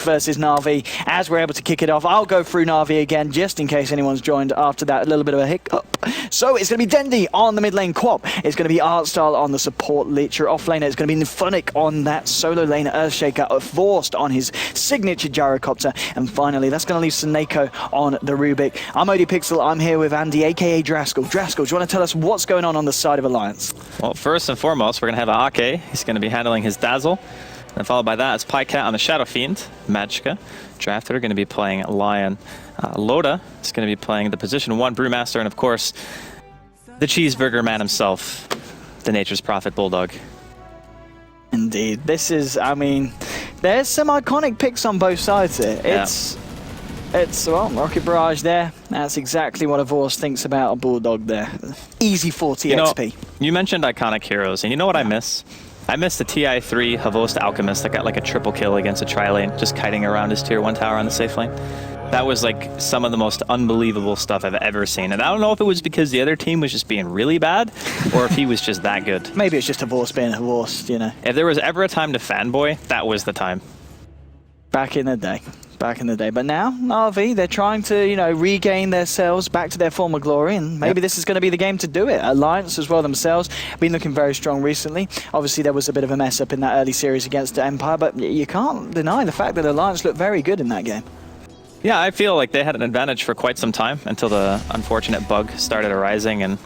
versus Na'Vi as we're able to kick it off. I'll go through Na'Vi again just in case anyone's joined after that, a little bit of a hiccup. So it's going to be Dendi on the mid lane Quap. It's going to be Artstyle on the support Licher off lane. It's going to be Funnick on that solo lane Earthshaker, Forced on his signature gyrocopter. And finally, that's going to leave Seneko on the Rubik. I'm ODPixel. I'm here with Andy, aka Draskell. Draskell, do you want to tell us what's going on the side of Alliance? Well, first and foremost, we're going to have Ake. He's going to be handling his Dazzle. And followed by that, it's Pycat on the Shadow Fiend. Magicka, Drafter, going to be playing Lion. Loda is going to be playing the Position 1 Brewmaster. And of course, the Cheeseburger Man himself, the Nature's Prophet Bulldog. Indeed. This is, I mean, there's some iconic picks on both sides here. It's well, Rocket Barrage there. That's exactly what Avorst thinks about a Bulldog there. Easy 40 XP. You mentioned iconic heroes, and you know what I miss? I missed the TI3 Havost Alchemist that got like a triple kill against a tri-lane, just kiting around his tier 1 tower on the safe lane. That was like some of the most unbelievable stuff I've ever seen. And I don't know if it was because the other team was just being really bad, or if he was just that good. Maybe it's just Avorst being Avorst, you know. If there was ever a time to fanboy, that was the time. Back in the day. But now, Na'Vi, they're trying to, you know, regain themselves back to their former glory, and maybe this is going to be the game to do it. Alliance as well themselves, been looking very strong recently. Obviously, there was a bit of a mess up in that early series against the Empire, but you can't deny the fact that Alliance looked very good in that game. Yeah, I feel like they had an advantage for quite some time until the unfortunate bug started arising, and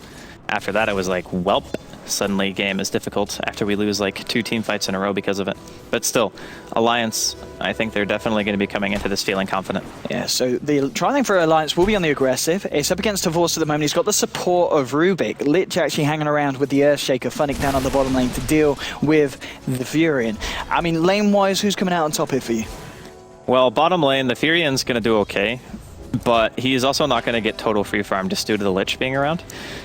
after that it was like, welp. Suddenly game is difficult after we lose like 2 team fights in a row because of it. But still, Alliance, I think they're definitely going to be coming into this feeling confident. Yeah, so the tri-lane for Alliance will be on the aggressive. It's up against Avorst at the moment. He's got the support of Rubik. Lich actually hanging around with the Earthshaker. Funnick down on the bottom lane to deal with the Furion. I mean, lane-wise, who's coming out on top here for you? Well, bottom lane, the Furion's going to do okay. But he is also not going to get total free farm just due to the Lich being around.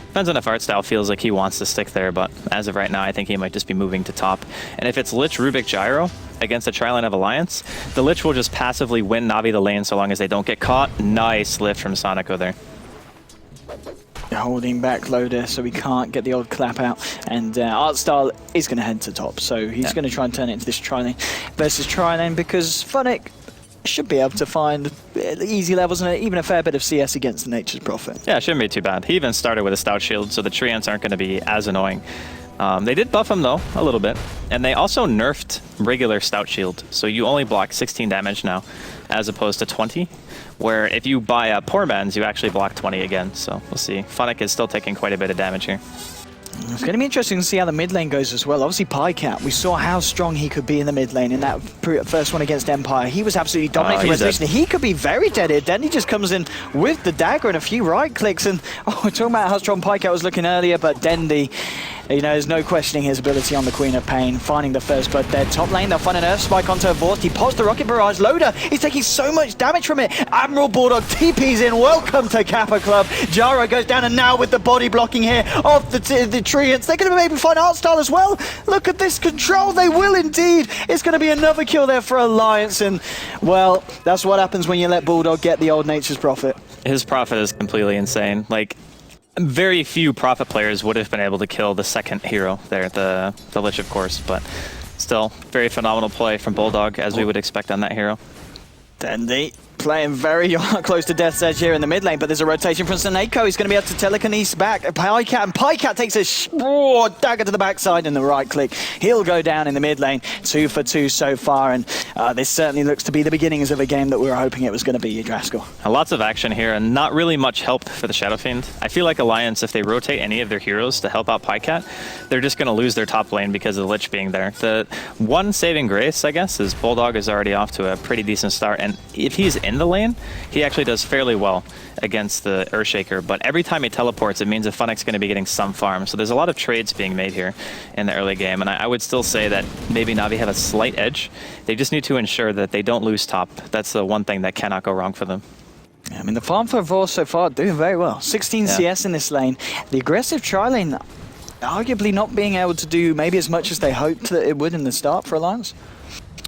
Depends on if Artstyle feels like he wants to stick there, but as of right now, I think he might just be moving to top. And if it's Lich, Rubik, Gyro against a tri-lane of Alliance, the Lich will just passively win Na'Vi the lane so long as they don't get caught. Nice lift from Sonico there. Holding back Loader so we can't get the old clap out, and Artstyle is going to head to top, so he's going to try and turn it into this tri-lane versus tri-lane because Funnick should be able to find easy levels and even a fair bit of CS against the Nature's Prophet. Yeah, it shouldn't be too bad. He even started with a Stout Shield, so the Treants aren't going to be as annoying. They did buff him though, a little bit. And they also nerfed regular Stout Shield, so you only block 16 damage now, as opposed to 20, where if you buy a Poor Man's, you actually block 20 again. So we'll see. Funnick is still taking quite a bit of damage here. It's going to be interesting to see how the mid lane goes as well. Obviously, Pycat, we saw how strong he could be in the mid lane in that first one against Empire. He was absolutely dominating Resolution. He could be very dead here. Then he just comes in with the dagger and a few right clicks. And we're talking about how strong Pycat was looking earlier, but Dendi, you know, there's no questioning his ability on the Queen of Pain, finding the first blood there. Top lane, they'll find an Earth Spike onto Avorst. He pops the Rocket Barrage. Loader, he's taking so much damage from it. Admiral Bulldog TP's in. Welcome to Kappa Club. Gyro goes down, and now with the body blocking here of the Treants, they're going to maybe find Artstyle as well. Look at this control. They will indeed. It's going to be another kill there for Alliance, and well, that's what happens when you let Bulldog get the old Nature's Prophet. His Prophet is completely insane. Like, very few Prophet players would have been able to kill the second hero there, the Lich, of course, but still, very phenomenal play from Bulldog, as we would expect on that hero. Dendi playing very close to death's edge here in the mid lane, but there's a rotation from Seneko. He's going to be able to telekinesis back Pycat, and Pycat takes a dagger to the backside and the right click. He'll go down in the mid lane, 2 for 2 so far, and this certainly looks to be the beginnings of a game that we were hoping it was going to be, Draskell. Lots of action here, and not really much help for the Shadow Fiend. I feel like Alliance, if they rotate any of their heroes to help out Pycat, they're just going to lose their top lane because of the Lich being there. The one saving grace, I guess, is Bulldog is already off to a pretty decent start, and if he's in the lane, he actually does fairly well against the Earthshaker, but every time he teleports, it means that Funnick's going to be getting some farm. So there's a lot of trades being made here in the early game, and I would still say that maybe Na'Vi have a slight edge. They just need to ensure that they don't lose top. That's the one thing that cannot go wrong for them. I mean, the farm for Avorst so far doing very well. 16 CS in this lane. The aggressive tri-lane arguably not being able to do maybe as much as they hoped that it would in the start for Alliance.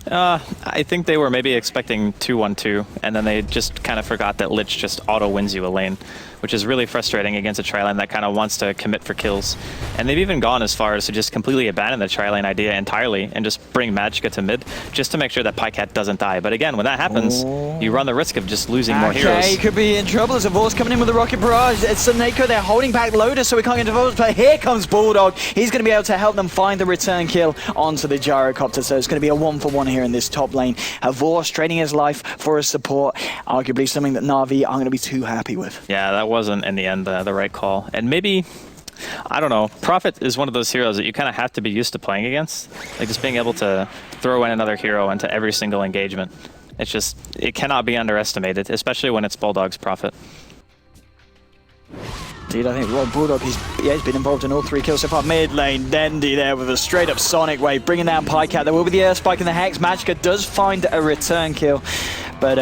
I think they were maybe expecting 2-1-2, and then they just kind of forgot that Lich just auto-wins you a lane, which is really frustrating against a tri-lane that kind of wants to commit for kills. And they've even gone as far as to just completely abandon the tri-lane idea entirely and just bring Magicka to mid, just to make sure that PyCat doesn't die. But again, when that happens, you run the risk of just losing more heroes. Okay, could be in trouble as Divorce coming in with the Rocket Barrage. It's Saneko, they're holding back Loda, so we can't get Divorce, but here comes Bulldog. He's going to be able to help them find the return kill onto the Gyrocopter, so it's going to be a 1-for-1 here in this top lane. Divorce trading his life for his support, arguably something that Na'Vi aren't going to be too happy with. Yeah, that wasn't in the end the right call. And maybe, I don't know, Prophet is one of those heroes that you kind of have to be used to playing against. Like just being able to throw in another hero into every single engagement. It's just, it cannot be underestimated, especially when it's Bulldog's Prophet. Indeed, I think Bulldog, he's been involved in all 3 kills so far. Mid lane, Dendi there with a straight up Sonic Wave, bringing down PyCat. There will be the Earth Spike in the Hex. Magicka does find a return kill. But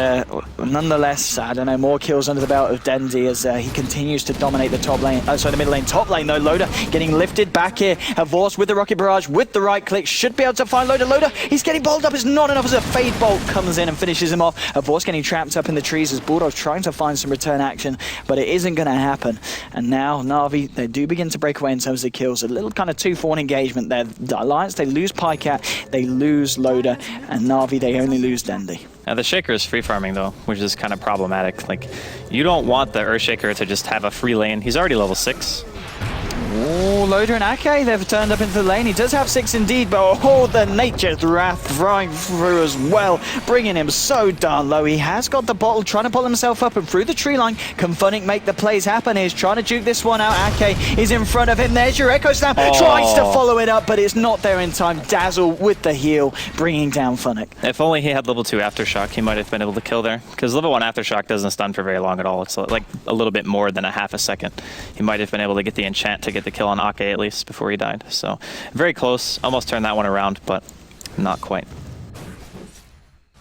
nonetheless, I don't know, more kills under the belt of Dendi as he continues to dominate the top lane. The mid lane. Top lane though, Loda getting lifted back here. Divorce with the Rocket Barrage, with the right click, should be able to find Loda. Loda, he's getting balled up. It's not enough as a Fade Bolt comes in and finishes him off. Divorce getting trapped up in the trees as Bulldog's trying to find some return action, but it isn't going to happen. And now Na'Vi, they do begin to break away in terms of the kills. A little kind of 2-for-1 engagement there. The Alliance, they lose PyCat, they lose Loda, and Na'Vi, they only lose Dendi. The Shaker is free farming though, which is kind of problematic. Like, you don't want the Earthshaker to just have a free lane. He's already level 6. Oh, Loda and Ake, they've turned up into the lane. He does have 6 indeed, but oh, the Nature's Wrath throwing through as well, bringing him so darn low. He has got the bottle, trying to pull himself up and through the tree line. Can Funnick make the plays happen? He's trying to juke this one out. Ake is in front of him. There's your Echo Slam. Tries to follow it up, but it's not there in time. Dazzle with the heal, bringing down Funnick. If only he had level 2 Aftershock, he might have been able to kill there. Because level 1 Aftershock doesn't stun for very long at all. It's like a little bit more than a half a second. He might have been able to get the enchant to get the kill on Ake at least before he died. So very close, almost turned that one around, but not quite.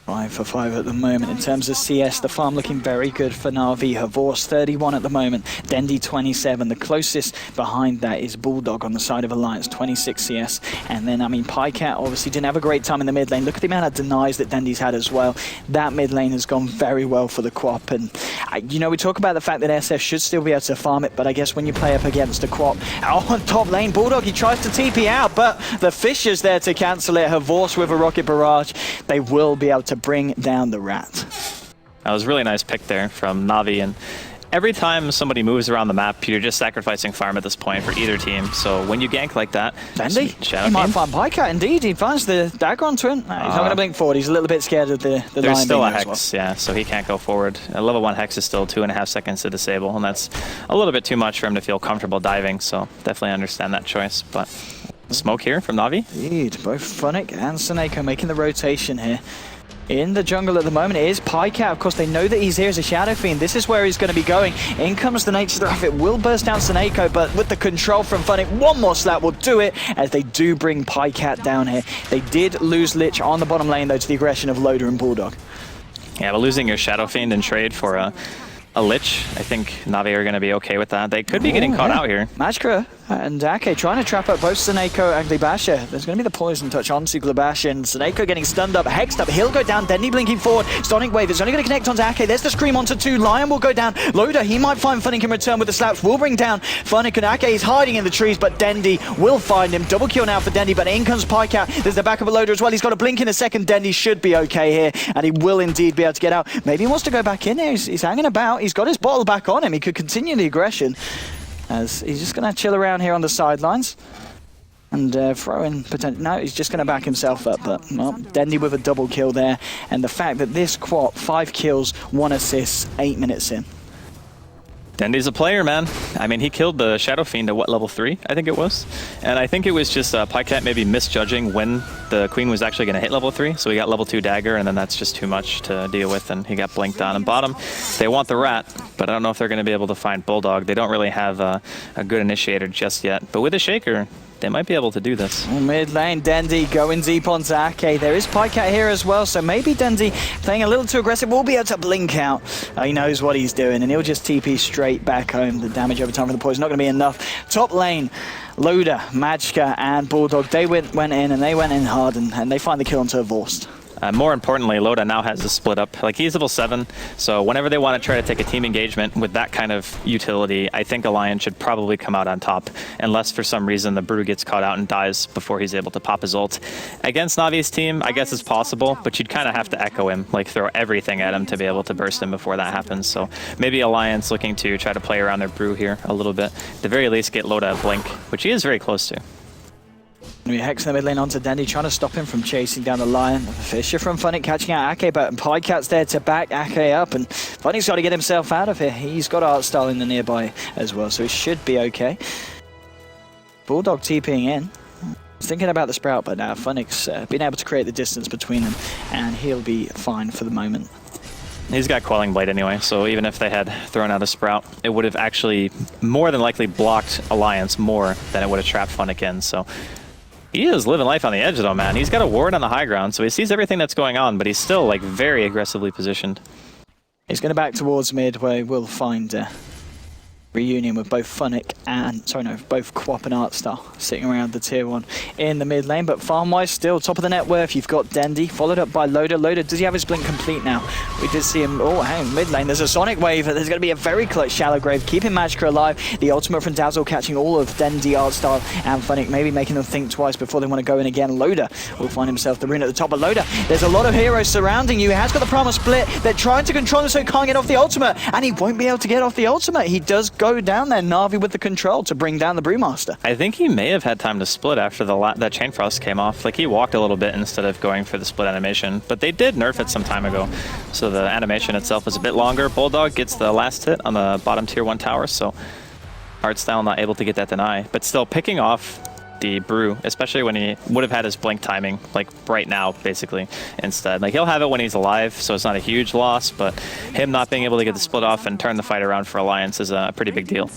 5 for 5 at the moment. In terms of CS, the farm looking very good for Na'Vi. Divorce 31 at the moment, Dendi 27. The closest behind that is Bulldog on the side of Alliance, 26 CS. And then, I mean, PyCat obviously didn't have a great time in the mid lane. Look at the amount of denies that Dendi's had as well. That mid lane has gone very well for the Quap. And, you know, we talk about the fact that SF should still be able to farm it, but I guess when you play up against the Quap, on top lane, Bulldog, he tries to TP out, but the Fisher's there to cancel it. Divorce with a Rocket Barrage. They will be able to bring down the Rat. That was a really nice pick there from Na'Vi, and every time somebody moves around the map, you're just sacrificing farm at this point for either team. So when you gank like that, Dendi, he might find PyCat. Indeed, he finds the dagger onto him. He's not going to blink forward. He's a little bit scared of the there's line still a being there hex, as well. yeah, so he can't go forward. A level 1 hex is still 2.5 seconds to disable, and that's a little bit too much for him to feel comfortable diving, so definitely understand that choice. But smoke here from Na'Vi. Indeed, both Funnick and Saneko making the rotation here. In the jungle at the moment is PyCat. Of course, they know that he's here as a Shadow Fiend. This is where he's going to be going. In comes the Nature's Wrath. It will burst down Saneko, but with the control from Funnick, one more slap will do it as they do bring PyCat down here. They did lose Lich on the bottom lane, though, to the aggression of Loda and Bulldog. Yeah, but losing your Shadow Fiend in trade for a Lich, I think Na'Vi are going to be okay with that. They could be getting caught out here. Magicka and Ake trying to trap up both Saneko and Glibasha. There's going to be the poison touch onto Glibasha, and Saneko getting stunned up, hexed up. He'll go down. Dendi blinking forward. Sonic Wave is only going to connect onto Ake. There's the scream onto 2. Lion will go down. Loda, he might find Funnick in return with the slaps. Will bring down Funnick, and Ake is hiding in the trees, but Dendi will find him. Double kill now for Dendi, but in comes PyCat. There's the backup of Loda as well. He's got a blink in a second. Dendi should be okay here, and he will indeed be able to get out. Maybe he wants to go back in there. He's hanging about. He's got his bottle back on him. He could continue the aggression, as he's just going to chill around here on the sidelines and throw in potential. No, he's just going to back himself up. But well, Dendi with a double kill there, and the fact that this Quap, 5 kills, 1 assist, 8 minutes in. Dendi's a player, man. I mean, he killed the Shadow Fiend at what, level 3, I think it was? And I think it was just PyCat maybe misjudging when the Queen was actually going to hit level 3, so he got level 2 dagger, and then that's just too much to deal with, and he got blinked on. And bottom, they want the Rat, but I don't know if they're going to be able to find Bulldog. They don't really have a good initiator just yet. But with a Shaker, they might be able to do this. Mid lane, Dendi going deep onto Ake. There is PyCat here as well, so maybe Dendi playing a little too aggressive will be able to blink out. He knows what he's doing, and he'll just TP straight back home. The damage over time for the poison not going to be enough. Top lane, Loda, Magicka, and Bulldog, they went in, and they went in hard, and they find the kill onto Divorce. More importantly, Loda now has a split up. Like, he's level 7, so whenever they want to try to take a team engagement with that kind of utility, I think Alliance should probably come out on top, unless for some reason the Brew gets caught out and dies before he's able to pop his ult. Against Navi's team, I guess it's possible, but you'd kind of have to echo him, like throw everything at him to be able to burst him before that happens. So maybe Alliance looking to try to play around their Brew here a little bit. At the very least, get Loda a blink, which he is very close to. We hex in the mid lane onto Dendy, trying to stop him from chasing down the Lion. Fisher from Funnick catching out Ake, but Pycat's there to back Ake up, and Funnick's got to get himself out of here. He's got Art Style in the nearby as well, so it should be okay. Bulldog TPing in. Thinking about the Sprout, but now Funnick's been able to create the distance between them, and he'll be fine for the moment. He's got Quelling Blade anyway, so even if they had thrown out a Sprout, it would have actually more than likely blocked Alliance more than it would have trapped Funnick in, so... He is living life on the edge, though, man. He's got a ward on the high ground, so he sees everything that's going on, but he's still, like, very aggressively positioned. He's going to back towards mid, where we'll find reunion with both Funnick and, both Quap and Artstar sitting around the tier 1 in the mid lane. But farm-wise, still top of the net worth. You've got Dendy, followed up by Loda. Loda, does he have his blink complete now? We did see him, hang on, mid lane. There's a Sonic Wave. There's going to be a very clutch Shallow Grave, keeping Magicka alive. The ultimate from Dazzle catching all of Dendy, Artstar, and Funnick, maybe making them think twice before they want to go in again. Loda will find himself the rune at the top of Loda. There's a lot of heroes surrounding you. He has got the Primal Split. They're trying to control him so he can't get off the ultimate, and he won't be able to get off the ultimate. He does go down there. Navi with the control to bring down the Brewmaster. I think he may have had time to split after that Chain Frost came off. Like, he walked a little bit instead of going for the split animation, but they did nerf it some time ago, so the animation itself is a bit longer. Bulldog gets the last hit on the bottom tier 1 tower, so Artstyle not able to get that deny, but still picking off the Brew, especially when he would have had his blink timing, like right now, basically, instead. Like, he'll have it when he's alive, so it's not a huge loss, but him not being able to get the split off and turn the fight around for Alliance is a pretty big deal.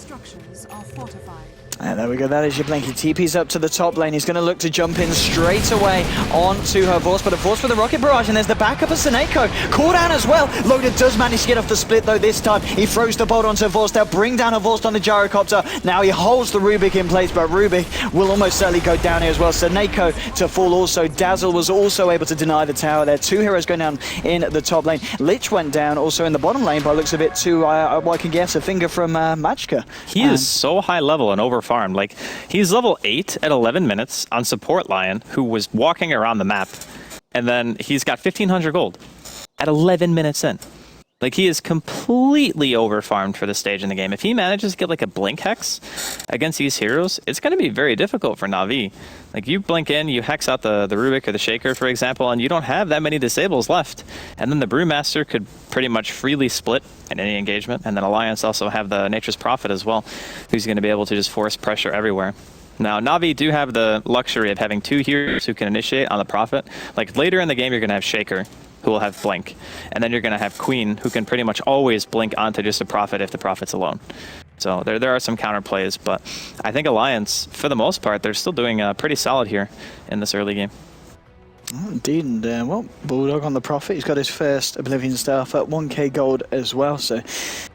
And there we go, that is your Blinky. TP's up to the top lane. He's going to look to jump in straight away onto her Vorce, but a Vorce with the Rocket Barrage, and there's the backup of Seneko. Call down as well. Loda does manage to get off the split, though, this time. He throws the bolt onto Vorce. They'll bring down a Vorce on the Gyrocopter. Now he holds the Rubik in place, but Rubik will almost certainly go down here as well. Seneko to fall also. Dazzle was also able to deny the tower there. 2 heroes going down in the top lane. Lich went down also in the bottom lane, by looks of it, to, what I can guess, a finger from Magicka. He is so high level and overfarmed. Like, he's level 8 at 11 minutes on support Lion, who was walking around the map, and then he's got 1,500 gold at 11 minutes in. Like, he is completely overfarmed for this stage in the game. If he manages to get like a blink hex against these heroes, it's going to be very difficult for Na'Vi. Like, you blink in, you hex out the Rubik or the Shaker, for example, and you don't have that many disables left. And then the Brewmaster could pretty much freely split in any engagement. And then Alliance also have the Nature's Prophet as well, who's going to be able to just force pressure everywhere. Now, Na'Vi do have the luxury of having 2 heroes who can initiate on the Prophet. Like, later in the game, you're going to have Shaker, who will have blink, and then you're going to have Queen, who can pretty much always blink onto just a Prophet if the Prophet's alone. So there are some counterplays, but I think Alliance, for the most part, they're still doing pretty solid here in this early game. Oh, indeed, and well, Bulldog on the Prophet. He's got his first Oblivion Staff at 1k gold as well, so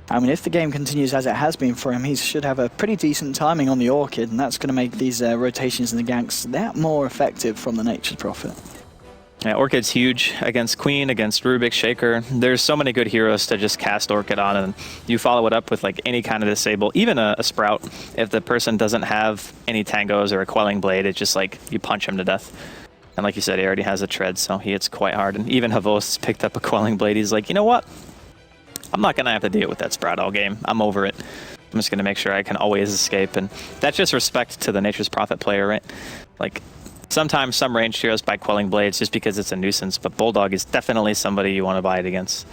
I mean, if the game continues as it has been for him, he should have a pretty decent timing on the Orchid, and that's going to make these rotations in the ganks that more effective from the Nature's Prophet. Yeah, Orchid's huge against Queen, against Rubik, Shaker. There's so many good heroes to just cast Orchid on, and you follow it up with like any kind of disable, even a Sprout. If the person doesn't have any Tangos or a Quelling Blade, it's just like you punch him to death. And like you said, he already has a Tread, so he hits quite hard. And even Havos picked up a Quelling Blade. He's like, you know what? I'm not going to have to deal with that Sprout all game. I'm over it. I'm just going to make sure I can always escape. And that's just respect to the Nature's Prophet player, right? Like, sometimes some ranged heroes buy Quelling Blades just because it's a nuisance, but Bulldog is definitely somebody you want to buy it against.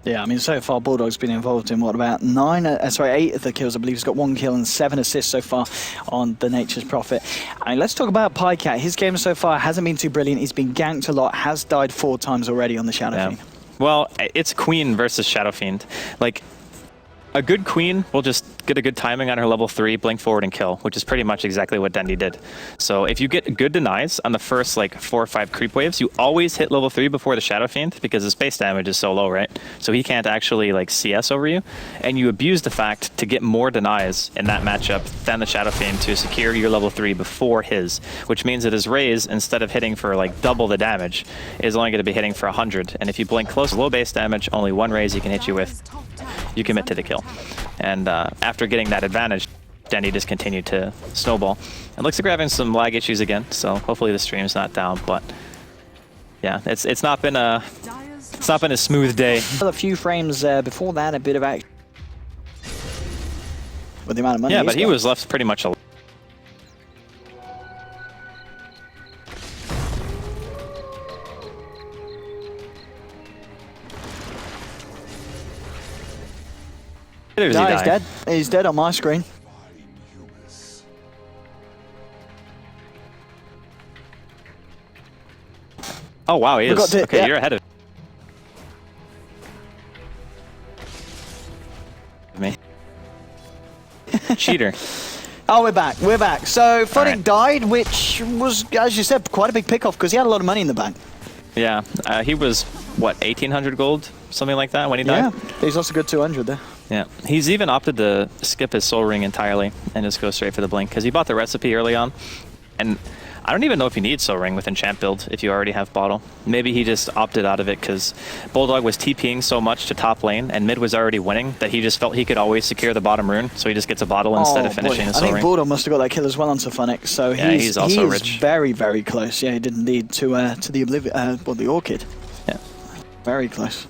Yeah, I mean, so far Bulldog's been involved in what, about 8 of the kills. I believe he's got 1 kill and 7 assists so far on the Nature's Prophet. I mean, let's talk about Pycat. His game so far hasn't been too brilliant. He's been ganked a lot, has died 4 times already on the Shadow Fiend. Well, it's Queen versus Shadow Fiend. Like, a good queen will just get a good timing on her level 3, blink forward and kill, which is pretty much exactly what Dendi did. So if you get good denies on the first like 4 or 5 creep waves, you always hit level 3 before the Shadow Fiend because his base damage is so low, right? So he can't actually like CS over you, and you abuse the fact to get more denies in that matchup than the Shadow Fiend to secure your level 3 before his, which means that his Raze, instead of hitting for like double the damage, is only going to be hitting for 100. And if you blink close, low base damage, only 1 Raze he can hit you with, you commit to the kill. And after getting that advantage, Dendi just continued to snowball. It looks like we're having some lag issues again, so hopefully the stream's not down. But yeah, it's not been a smooth day. A few frames before that, a bit of action. With the amount of money. Yeah, but he was left pretty much alone. No, he's dead. He's dead on my screen. Oh wow, he is. Okay, yeah. You're ahead of me. Cheater. Oh, we're back. We're back. So Funnick died, which was, as you said, quite a big pick-off because he had a lot of money in the bank. Yeah, he was, what, 1,800 gold? Something like that when he died? Yeah, he's also good 200 there. Yeah, he's even opted to skip his soul ring entirely and just go straight for the blink because he bought the recipe early on. And I don't even know if you need soul ring with enchant build if you already have bottle. Maybe he just opted out of it because Bulldog was TPing so much to top lane and mid was already winning that he just felt he could always secure the bottom rune, so he just gets a bottle instead of finishing the soul ring. I think Bulldog must have got that kill as well onto Funnick, so yeah, he's also rich. Very, very close. Yeah, he didn't need to the Orchid. Yeah, very close.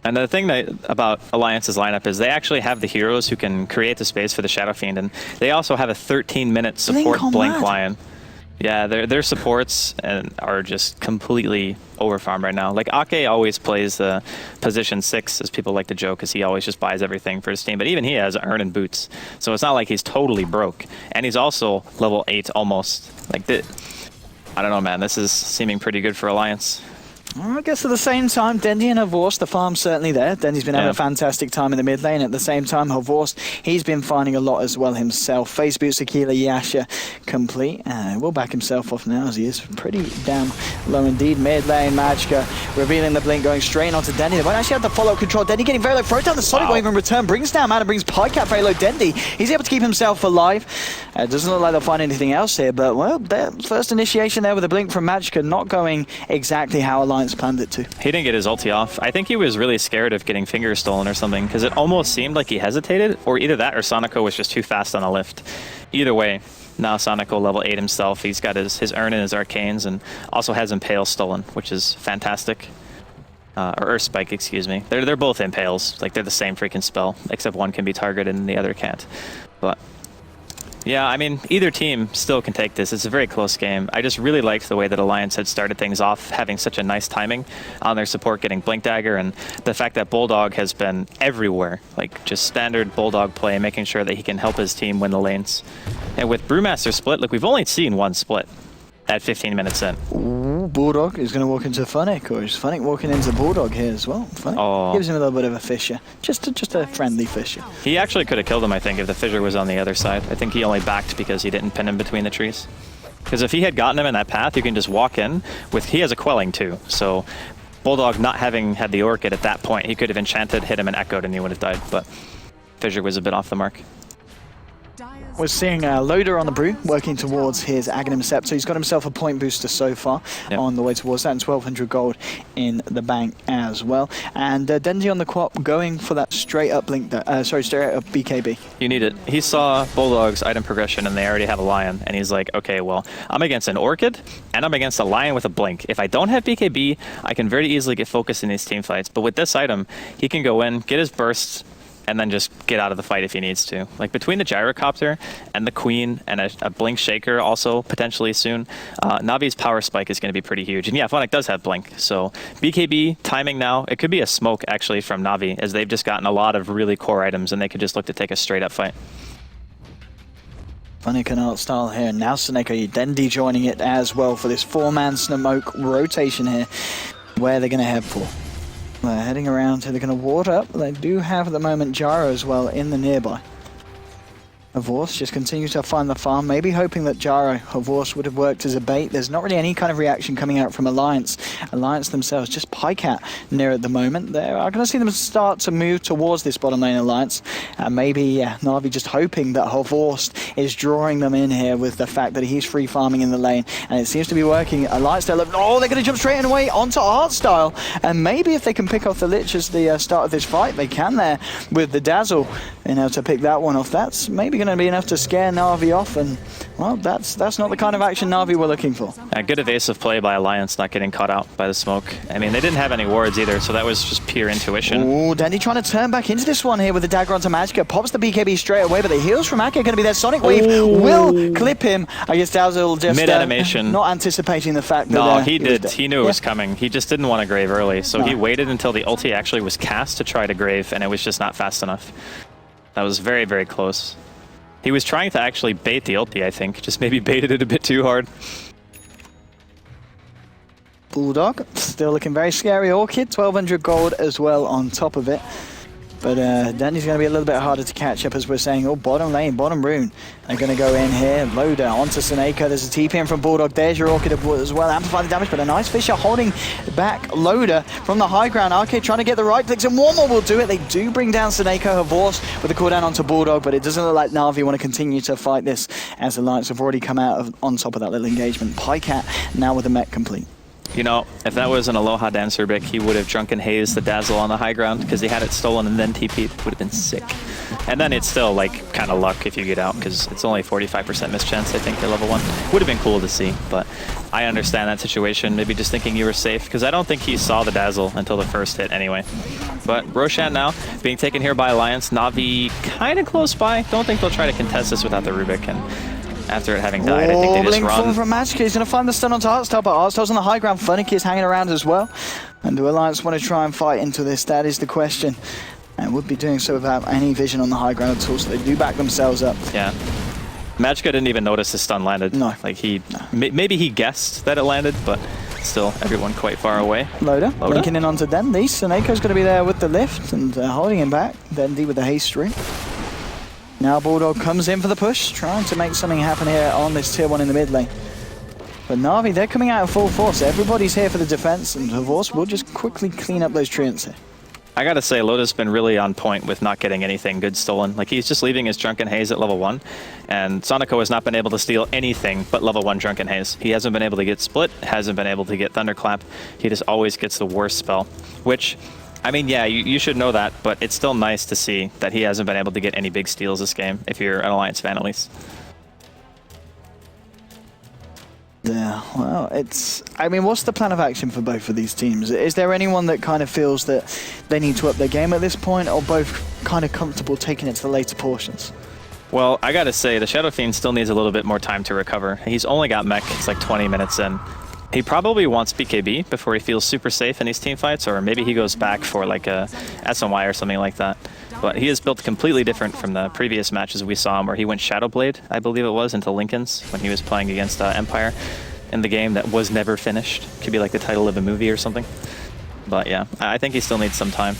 And the thing about Alliance's lineup is they actually have the heroes who can create the space for the Shadow Fiend, and they also have a 13-minute support Blink Lion. Yeah, their supports are just completely overfarmed right now. Like, Ake always plays the position 6, as people like to joke, because he always just buys everything for his team. But even he has Urn and Boots, so it's not like he's totally broke. And he's also level 8 almost. Like, I don't know, man. This is seeming pretty good for Alliance. I guess at the same time, Dendi and Horvorst, the farm's certainly there. Dendi's been having a fantastic time in the mid lane. At the same time, Horvorst, he's been finding a lot as well himself. Face boots, Aquila, Yasha, complete. Will back himself off now as he is pretty damn low indeed. Mid lane, Magicka revealing the blink, going straight onto Dendi. They won't actually have the follow control. Dendi getting very low. Throws down the Sonic, won't even return. Brings down Mana, brings Pycat very low. Dendi, he's able to keep himself alive. Doesn't look like they'll find anything else here, but well, their first initiation there with a blink from Magicka, not going exactly how Alliance planned it to. He didn't get his ulti off. I think he was really scared of getting fingers stolen or something, because it almost seemed like he hesitated, or either that or Sonico was just too fast on a lift. Either way, now Sonico level 8 himself. He's got his Urn and his Arcanes, and also has Impale stolen, which is fantastic. Or Earth Spike, excuse me. They're both Impales. Like, they're the same freaking spell, except one can be targeted and the other can't. But yeah, I mean, either team still can take this. It's a very close game. I just really liked the way that Alliance had started things off, having such a nice timing on their support, getting Blink Dagger, and the fact that Bulldog has been everywhere. Like, just standard Bulldog play, making sure that he can help his team win the lanes. And with Brewmaster split, look, we've only seen one split at 15 minutes in. Ooh, Bulldog is going to walk into Funnick, or is Funnick walking into Bulldog here as well? Funnick gives him a little bit of a fissure, just a friendly fissure. He actually could have killed him, I think, if the fissure was on the other side. I think he only backed because he didn't pin him between the trees. Because if he had gotten him in that path, you can just walk in with. He has a quelling too, so Bulldog not having had the Orchid at that point, he could have enchanted, hit him, and echoed, and he would have died. But fissure was a bit off the mark. We're seeing Loader on the Brew working towards his Aghanim Scepter. He's got himself a point booster so far on the way towards that, and 1,200 gold in the bank as well. And Dendi on the Quap going for that straight up blink, straight up BKB. You need it. He saw Bulldog's item progression and they already have a Lion, and he's like, okay, well, I'm against an Orchid and I'm against a Lion with a blink. If I don't have BKB, I can very easily get focused in these team fights. But with this item, he can go in, get his bursts, and then just get out of the fight if he needs to. Like, between the Gyrocopter and the Queen and a Blink Shaker also potentially soon, Navi's Power Spike is going to be pretty huge. And yeah, Funnick does have Blink, so BKB timing now, it could be a smoke actually from Navi, as they've just gotten a lot of really core items and they could just look to take a straight up fight. Funnick and art style here. Now Seneko Dendi joining it as well for this 4-man smoke rotation here. Where they're going to head for. They're heading around, so they're going to ward up. They do have at the moment Gyro as well in the nearby. Havorse just continues to find the farm, maybe hoping that Gyro Havorse would have worked as a bait. There's not really any kind of reaction coming out from Alliance. Alliance themselves, just Pycat near at the moment. They're going to see them start to move towards this bottom lane Alliance. Maybe Na'Vi just hoping that Havorse is drawing them in here with the fact that he's free farming in the lane. And it seems to be working. Alliance, they're they're going to jump straight away onto Artstyle. And maybe if they can pick off the Lich as the start of this fight, they can there with the Dazzle. Being able to pick that one off. That's maybe going to be enough to scare Na'Vi off, and well, that's not the kind of action Na'Vi were looking for. A good evasive play by Alliance, not getting caught out by the smoke. I mean, they didn't have any wards either, so that was just pure intuition. Ooh, Dendy trying to turn back into this one here with the dagger onto Magicka. Pops the BKB straight away, but the heals from Akka are going to be there. Sonic Wave will clip him. I guess Dazzle just mid-animation. Not anticipating the fact that... No, he did. He knew it was coming. He just didn't want to grave early, so he waited until the ulti actually was cast to try to grave, and it was just not fast enough. That was very, very close. He was trying to actually bait the ulti, I think. Just maybe baited it a bit too hard. Bulldog, still looking very scary. Orchid, 1200 gold as well on top of it. But Dandy's going to be a little bit harder to catch up, as we're saying. Oh, bottom lane, bottom rune. They're going to go in here. Loader onto Seneca. There's a TP in from Bulldog. There's your Orchid as well. Amplify the damage, but a nice Fisher holding back Loader from the high ground. Arcade trying to get the right clicks, and one more will do it. They do bring down Seneca. Havorse with a cooldown onto Bulldog, but it doesn't look like Na'Vi want to continue to fight this, as the Lions have already come out on top of that little engagement. Pycat now with the mech complete. You know, if that was an Aloha Dancer Bic, he would have drunken hazed the Dazzle on the high ground because he had it stolen and then TP'd. Would have been sick. And then it's still like kind of luck if you get out, because it's only 45% mischance, I think, at level 1. Would have been cool to see, but I understand that situation. Maybe just thinking you were safe, because I don't think he saw the Dazzle until the first hit anyway. But Roshan now being taken here by Alliance. Na'Vi kind of close by. Don't think they'll try to contest this without the Rubik. And after it having died, I think they just run. From Magicka. He's going to find the stun onto Artstyle, but Artstyle's on the high ground. Funnicky is hanging around as well. And do Alliance want to try and fight into this? That is the question. And would be doing so without any vision on the high ground at all, so they do back themselves up. Yeah. Magicka didn't even notice his stun landed. No. Like maybe he guessed that it landed, but still everyone quite far away. Loader. Linking in onto Dendy. Seneca's going to be there with the lift and holding him back. Dendy with the haste string. Now Bulldog comes in for the push, trying to make something happen here on this tier 1 in the mid lane. But Na'Vi, they're coming out in full force. Everybody's here for the defense, and Havorse will just quickly clean up those treants here. I gotta say, Loda's been really on point with not getting anything good stolen. Like, he's just leaving his Drunken Haze at level 1, and Sonico has not been able to steal anything but level 1 Drunken Haze. He hasn't been able to get Split, hasn't been able to get Thunderclap. He just always gets the worst spell, which... I mean, yeah, you should know that, but it's still nice to see that he hasn't been able to get any big steals this game, if you're an Alliance fan at least. Yeah, well, I mean, what's the plan of action for both of these teams? Is there anyone that kind of feels that they need to up their game at this point, or both kind of comfortable taking it to the later portions? Well, I gotta say, the Shadow Fiend still needs a little bit more time to recover. He's only got mech, it's like 20 minutes in. He probably wants BKB before he feels super safe in these team fights, or maybe he goes back for like a SNY or something like that. But he is built completely different from the previous matches we saw him, where he went Shadowblade, I believe it was, into Lincoln's when he was playing against Empire in the game that was never finished. Could be like the title of a movie or something. But yeah, I think he still needs some time.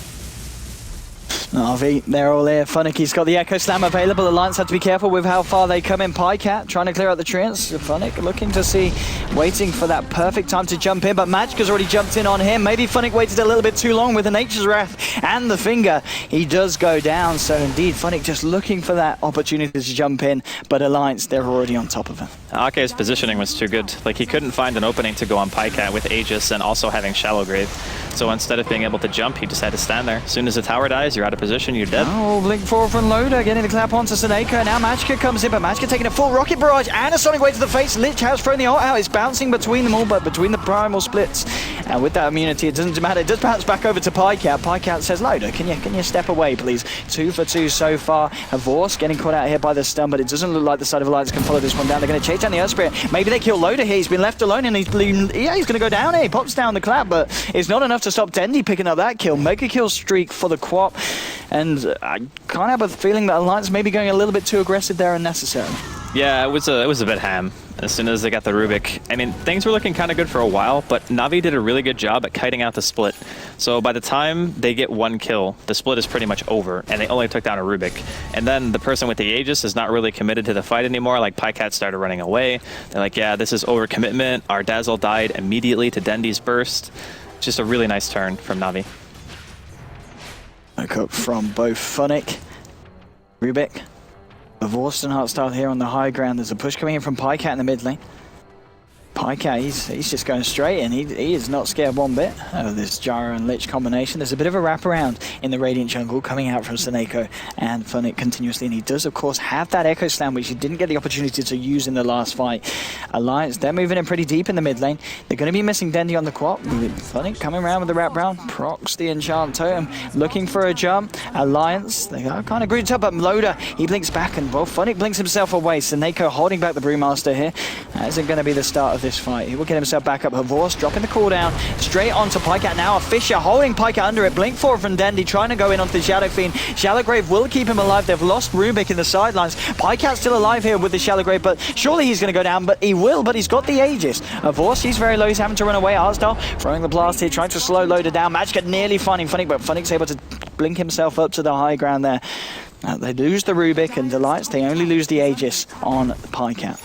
Na'Vi, they're all here. Funnicky's got the Echo Slam available. Alliance have to be careful with how far they come in. Pycat trying to clear out the treants. Funnick looking to see, waiting for that perfect time to jump in, but Magicka's already jumped in on him. Maybe Funnick waited a little bit too long with the Nature's Wrath and the finger. He does go down, so indeed Funnick just looking for that opportunity to jump in, but Alliance, they're already on top of him. Ake's positioning was too good. Like, he couldn't find an opening to go on Pycat with Aegis and also having Shallow Grave. So instead of being able to jump, he just had to stand there. As soon as the tower dies, you're out of position, you're dead. Oh, blink forward from Loader, getting the clap onto Seneca. Now Magicka comes in, but Magicka taking a full rocket barrage and a sonic wave to the face. Lich has thrown the ult out. It's bouncing between them all, but between the primal splits. And with that immunity, it doesn't matter. It does bounce back over to Pycat. Pycat says, Loader, can you step away, please? 2 for 2 so far. Havorse getting caught out here by the stun, but it doesn't look like the side of Alliance can follow this one down. They're going to chase down the Earth Spirit. Maybe they kill Loader here. He's been left alone, and he's going to go down here. He pops down the clap, but it's not enough to stop Dendy picking up that kill. Mega kill streak for the Quap. And I kind of have a feeling that Alliance may be going a little bit too aggressive there unnecessarily. Yeah, it was a bit ham as soon as they got the Rubik. I mean, things were looking kind of good for a while, but Navi did a really good job at kiting out the split. So by the time they get 1 kill, the split is pretty much over, and they only took down a Rubik. And then the person with the Aegis is not really committed to the fight anymore. Like, Pycat started running away. They're like, yeah, this is overcommitment. Our Dazzle died immediately to Dendi's burst. Just a really nice turn from Navi. Look up from both Funnick, Rubik. Vorsten Hardstyle here on the high ground. There's a push coming in from Pycat in the mid lane. Pycat, he's just going straight in. He is not scared one bit of this Gyro and Lich combination. There's a bit of a wraparound in the Radiant jungle coming out from Seneko and Funnick continuously. And he does, of course, have that Echo Slam, which he didn't get the opportunity to use in the last fight. Alliance, they're moving in pretty deep in the mid lane. They're going to be missing Dendi on the quad. Funnick coming around with the wraparound. Procs the Enchant Totem, looking for a jump. Alliance, they are kind of grouped up, but Loader, he blinks back, and well, Funnick blinks himself away. Seneko holding back the Brewmaster here. That isn't going to be the start of this fight. He will get himself back up. Havors dropping the cooldown straight onto Pycat now. A Fisher holding Pycat under it. Blink forward from Dendi trying to go in onto the Shadow Fiend. Shallowgrave will keep him alive. They've lost Rubik in the sidelines. Pycat's still alive here with the Shallowgrave, but surely he's going to go down, but he will, but he's got the Aegis. Havors, he's very low. He's having to run away. Arsdal throwing the blast here, trying to slow Loader down. Magic nearly finding Funnick, but Funnick's able to blink himself up to the high ground there. They lose the Rubik, and Delights, they only lose the Aegis on Pycat.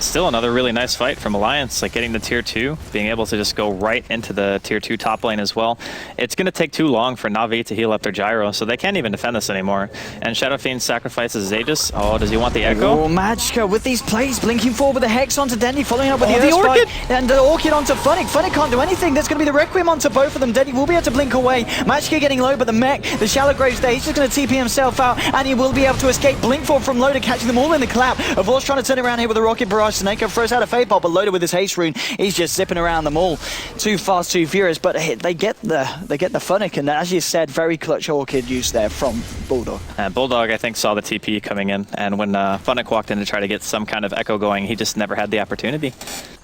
Still another really nice fight from Alliance, like getting the tier 2, being able to just go right into the tier 2 top lane as well. It's going to take too long for Navi to heal up their Gyro, so they can't even defend this anymore. And Shadow Fiend sacrifices his Aegis. Oh, does he want the Echo? Oh, Magicka with these plays, blinking forward with the Hex onto Dendi, following up with the Orchid! And the Orchid onto Funnick. Funnick can't do anything. There's going to be the Requiem onto both of them. Dendi will be able to blink away. Magicka getting low, but the mech, the Shallow Graves there, he's just going to TP himself out, and he will be able to escape. Blink forward from Loader, catching them all in the clap. Avors trying to turn around here with a Rocket Barrage. Seneko throws out a Fade Pop, but Loader with his haste rune, he's just zipping around them all. Too fast, too furious, but they get the Funnick, and as you said, very clutch Orchid use there from Bulldog. Bulldog, I think, saw the TP coming in, and when Funnick walked in to try to get some kind of echo going, he just never had the opportunity.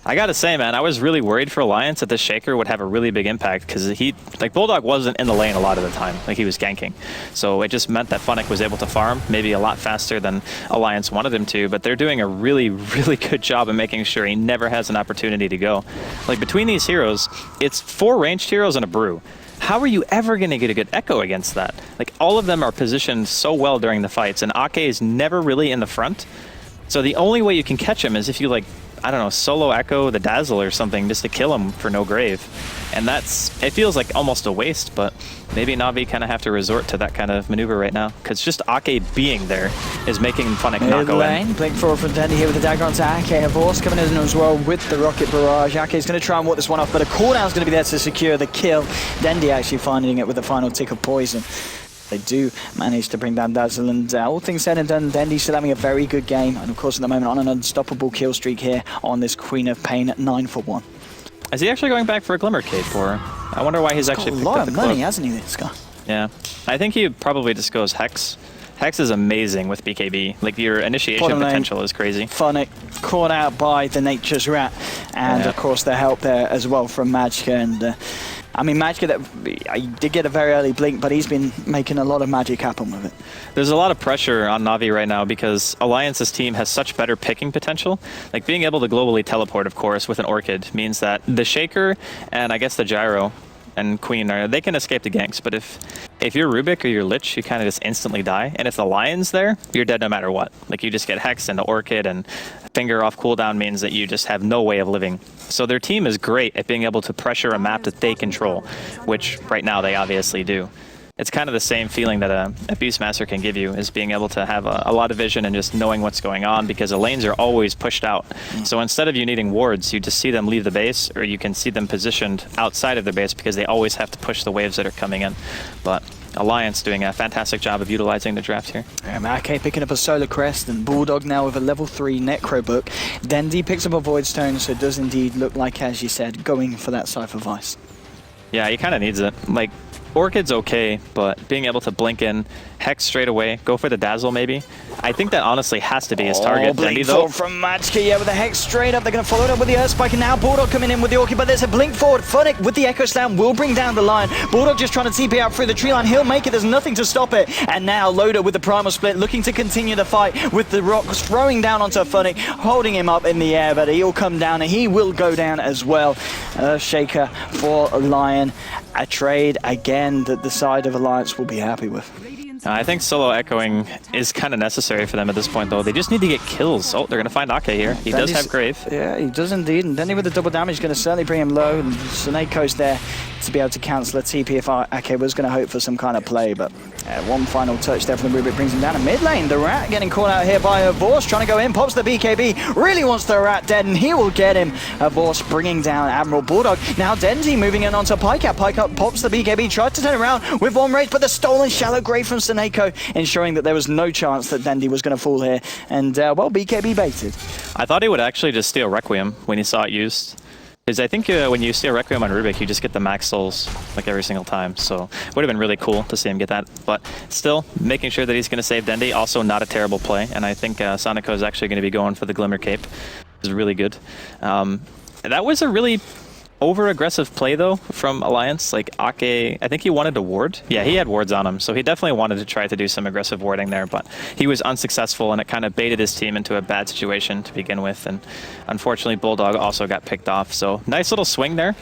I gotta say, man, I was really worried for Alliance that this Shaker would have a really big impact, because Bulldog wasn't in the lane a lot of the time, like he was ganking. So it just meant that Funnick was able to farm maybe a lot faster than Alliance wanted him to, but they're doing a really, really good job of making sure he never has an opportunity to go. Like, between these heroes, it's 4 ranged heroes and a Brew. How are you ever going to get a good echo against that? Like, all of them are positioned so well during the fights, and Ake is never really in the front. So the only way you can catch him is if you, like, I don't know, solo echo the Dazzle or something just to kill him for no grave. And it feels like almost a waste, but maybe Navi kind of have to resort to that kind of maneuver right now, because just Ake being there is making Funnick not go in. Blink forward from Dendi here with the dagger onto Ake. Havors coming in as well with the Rocket Barrage. Ake's going to try and walk this one off, but a cooldown's going to be there to secure the kill. Dendi actually finding it with the final tick of poison. They do manage to bring down Dazzle, and all things said and done, Dendi's still having a very good game, and of course at the moment on an unstoppable kill streak here on this Queen of Pain at 9 for 1. Is he actually going back for a Glimmer Cape for her? I wonder why he's actually picked up the got a lot of money, hasn't he, this guy? Yeah. I think he probably just goes Hex. Hex is amazing with BKB. Like, your initiation potential is crazy. Funnick caught out by the Nature's Rat, and of course the help there as well from Magicka, and I mean, Magicka, he did get a very early blink, but he's been making a lot of magic happen with it. There's a lot of pressure on Navi right now because Alliance's team has such better picking potential. Like, being able to globally teleport, of course, with an Orchid means that the Shaker and I guess the Gyro and Queen, they can escape the ganks, but if you're Rubik or you're Lich, you kind of just instantly die. And if the Lion's there, you're dead no matter what. Like, you just get Hex and the Orchid, and finger off cooldown means that you just have no way of living. So their team is great at being able to pressure a map that they control, which right now they obviously do. It's kind of the same feeling that a Beastmaster can give you, is being able to have a lot of vision and just knowing what's going on, because the lanes are always pushed out. So instead of you needing wards, you just see them leave the base, or you can see them positioned outside of their base because they always have to push the waves that are coming in. But Alliance doing a fantastic job of utilizing the draft here. Ake picking up a Solar Crest, and Bulldog now with a level 3 Necro Book. Dendi picks up a Void Stone, so it does indeed look like, as you said, going for that Cypher Vice. Yeah, he kind of needs it. Like, Orchid's okay, but being able to blink in, Hex straight away, go for the Dazzle maybe. I think that honestly has to be his target. Blink though. forward from Matchka, yeah, with the Hex straight up. They're going to follow it up with the Earth Spike, and now Bulldog coming in with the Orchid, but there's a blink forward. Funnick with the Echo Slam will bring down the Lion. Bulldog just trying to TP out through the tree line. He'll make it. There's nothing to stop it. And now Loader with the Primal Split, looking to continue the fight with the rocks throwing down onto Funnick, holding him up in the air, but he'll come down and he will go down as well. Shaker for Lion. A trade again that the side of Alliance will be happy with. I think solo echoing is kind of necessary for them at this point, though. They just need to get kills. Oh, they're going to find Ake here. He does have Grave. Yeah, he does indeed. And Denny with the double damage is going to certainly bring him low. And Suneiko's there to be able to cancel a TP if Ake was going to hope for some kind of play. But one final touch there from the Rubik brings him down. And mid lane, the Rat getting caught out here by Vorce, trying to go in. Pops the BKB. Really wants the Rat dead, and he will get him. Vorce bringing down Admiral Bulldog. Now Denzi moving in onto Pycat. Pycat pops the BKB, tried to turn around with one race, but the stolen shallow Grave from Suneiko, ensuring that there was no chance that Dendi was going to fall here. And, well, BKB baited. I thought he would actually just steal Requiem when he saw it used. Because I think when you steal Requiem on Rubik, you just get the max souls like every single time. So it would have been really cool to see him get that. But still, making sure that he's going to save Dendi, also not a terrible play. And I think Sonico is actually going to be going for the Glimmer Cape. It was really good. That was a really over-aggressive play, though, from Alliance. Like, Ake, I think he wanted to ward. Yeah, he had wards on him, so he definitely wanted to try to do some aggressive warding there, but he was unsuccessful, and it kind of baited his team into a bad situation to begin with, and unfortunately, Bulldog also got picked off. So, nice little swing there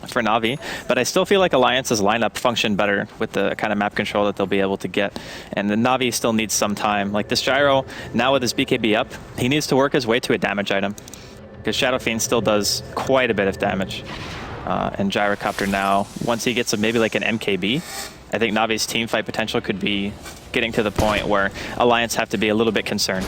for Na'Vi, but I still feel like Alliance's lineup functioned better with the kind of map control that they'll be able to get, and the Na'Vi still needs some time. Like, this Gyro, now with his BKB up, he needs to work his way to a damage item, because Shadow Fiend still does quite a bit of damage. And Gyrocopter now, once he gets maybe like an MKB, I think Navi's team fight potential could be getting to the point where Alliance have to be a little bit concerned.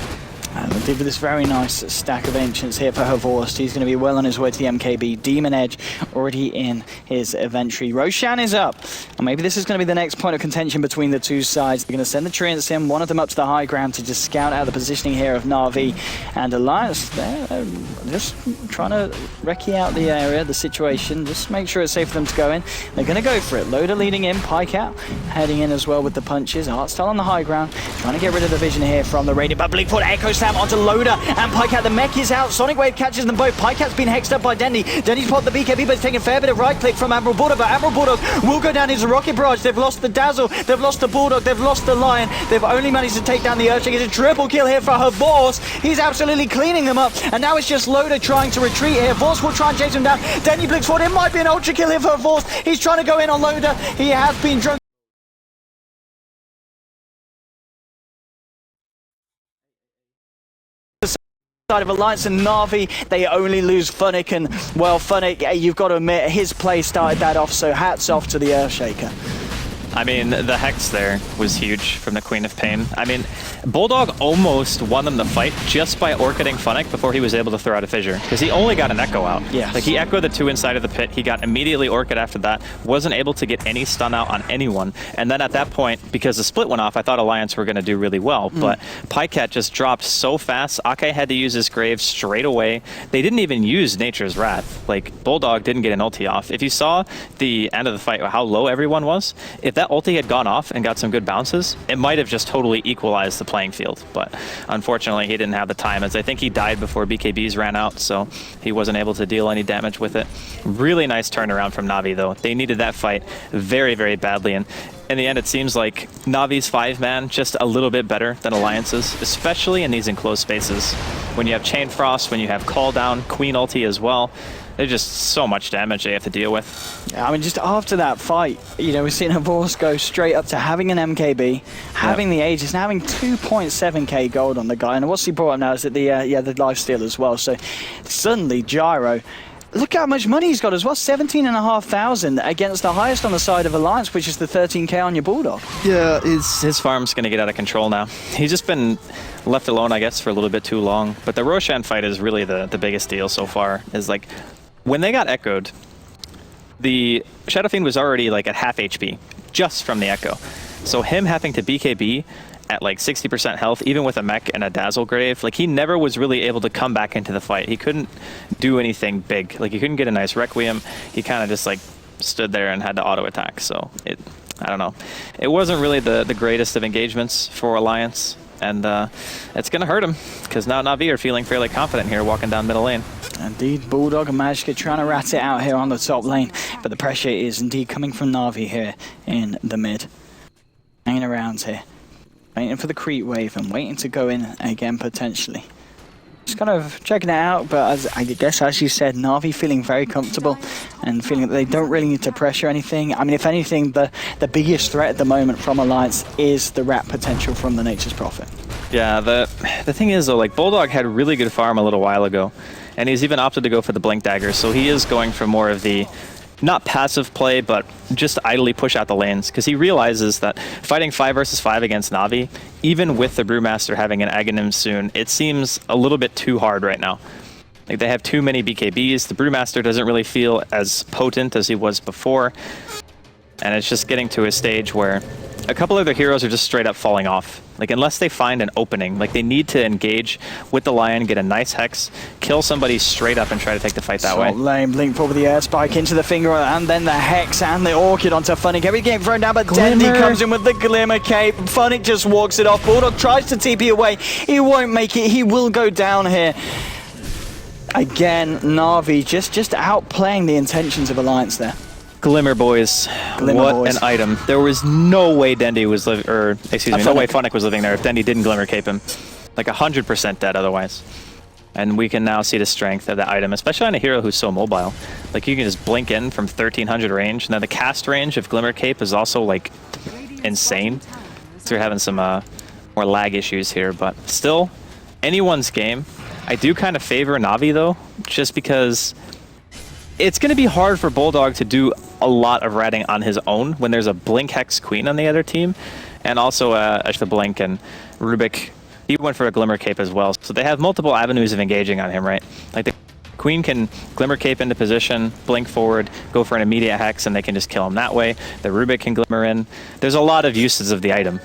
And with this very nice stack of Ancients here for Havorst. He's going to be well on his way to the MKB. Demon Edge already in his event tree. Roshan is up. And maybe this is going to be the next point of contention between the two sides. They're going to send the Treants in, one of them up to the high ground to just scout out the positioning here of Na'Vi. And Alliance, they're just trying to recce out the area, the situation. Just make sure it's safe for them to go in. They're going to go for it. Loader leading in, Pycat heading in as well with the punches. Artstyle on the high ground, trying to get rid of the vision here from the Radiant. But Blinkfoot Echo Slam onto Loader and Pycat. The mech is out. Sonic Wave catches them both. Pycat's been hexed up by Dendi. Dendi's popped the BKB, but it's taking a fair bit of right click from Admiral Bulldog. But Admiral Bulldog will go down his rocket barrage. They've lost the Dazzle. They've lost the Bulldog. They've lost the Lion. They've only managed to take down the Earthshake. It's a triple kill here for Havorst. He's absolutely cleaning them up. And now it's just Loader trying to retreat here. Vorce will try and chase him down. Dendi blinks forward. It might be an ultra kill here for Vorce. He's trying to go in on Loader. He has been drunk. Of Alliance and Na'Vi, they only lose Funnick, and well, Funnick, you've got to admit, his play started that off, so hats off to the Earthshaker. I mean, the Hex there was huge from the Queen of Pain. I mean, Bulldog almost won them the fight just by Orchiding Funnick before he was able to throw out a Fissure, because he only got an Echo out. Yes. Like, he echoed the two inside of the pit, he got immediately Orchid after that, wasn't able to get any stun out on anyone, and then at that point, because the split went off, I thought Alliance were going to do really well, but Pycat just dropped so fast, Ake had to use his Grave straight away. They didn't even use Nature's Wrath. Like, Bulldog didn't get an ulti off. If you saw the end of the fight, how low everyone was, if that ulti had gone off and got some good bounces, it might have just totally equalized the playing field. But unfortunately, he didn't have the time, as I think he died before BKBs ran out, so he wasn't able to deal any damage with it. Really nice turnaround from Na'Vi, though. They needed that fight very, very badly, and in the end, it seems like Na'Vi's 5-man just a little bit better than Alliance's, especially in these enclosed spaces. When you have Chain Frost, when you have Call Down, Queen ulti as well, there's just so much damage they have to deal with. Yeah, I mean, just after that fight, you know, we've seen Havorst go straight up to having an MKB, having the Aegis, and having 2.7k gold on the guy. And what's he brought up now is that the lifesteal as well. So suddenly, Gyro, look how much money he's got as well, 17,500 against the highest on the side of Alliance, which is the 13k on your Bulldog. Yeah, his farm's going to get out of control now. He's just been left alone, I guess, for a little bit too long. But the Roshan fight is really the biggest deal so far, is like, when they got echoed, the Shadow Fiend was already like at half HP, just from the echo. So him having to BKB at like 60% health, even with a mech and a Dazzle Grave, like he never was really able to come back into the fight. He couldn't do anything big. Like he couldn't get a nice Requiem. He kind of just like stood there and had to auto attack. So I don't know. It wasn't really the greatest of engagements for Alliance, and it's going to hurt him, because now Na'Vi are feeling fairly confident here walking down middle lane. Indeed, Bulldog and Magica trying to rat it out here on the top lane, but the pressure is indeed coming from Na'Vi here in the mid. Hanging around here, waiting for the creep wave and waiting to go in again potentially. Just kind of checking it out, but I guess, as you said, Na'Vi feeling very comfortable and feeling that they don't really need to pressure anything. I mean, if anything, the biggest threat at the moment from Alliance is the rat potential from the Nature's Prophet. Yeah, the thing is, though, like, Bulldog had really good farm a little while ago, and he's even opted to go for the Blink Dagger, so he is going for more of the, not passive play, but just idly push out the lanes, because he realizes that fighting 5 versus 5 against Na'Vi, even with the Brewmaster having an Aghanim soon, it seems a little bit too hard right now. Like, they have too many BKBs, the Brewmaster doesn't really feel as potent as he was before, and it's just getting to a stage where a couple of their heroes are just straight up falling off. Like, unless they find an opening, like, they need to engage with the Lion, get a nice Hex, kill somebody straight up and try to take the fight that way. Lane, blink over the air spike into the finger, and then the Hex and the Orchid onto Funnick. Every game thrown down, but Dendi comes in with the Glimmer Cape. Funnick just walks it off. Bulldog tries to TP away. He won't make it. He will go down here. Again, Na'Vi just outplaying the intentions of Alliance there. Glimmer boys. What an item. There was no way Dendi was living, or excuse me, no way Funnick was living there if Dendi didn't Glimmer Cape him. Like 100% dead otherwise. And we can now see the strength of that item, especially on a hero who's so mobile. Like, you can just blink in from 1300 range. Now the cast range of Glimmer Cape is also like insane. So we're having some more lag issues here, but still, anyone's game. I do kind of favor Na'Vi though, just because it's going to be hard for Bulldog to do a lot of ratting on his own when there's a Blink Hex Queen on the other team, and also the Blink and Rubik. He went for a Glimmer Cape as well, so they have multiple avenues of engaging on him, right? Like, the Queen can Glimmer Cape into position, blink forward, go for an immediate Hex, and they can just kill him that way. The Rubik can Glimmer in. There's a lot of uses of the item.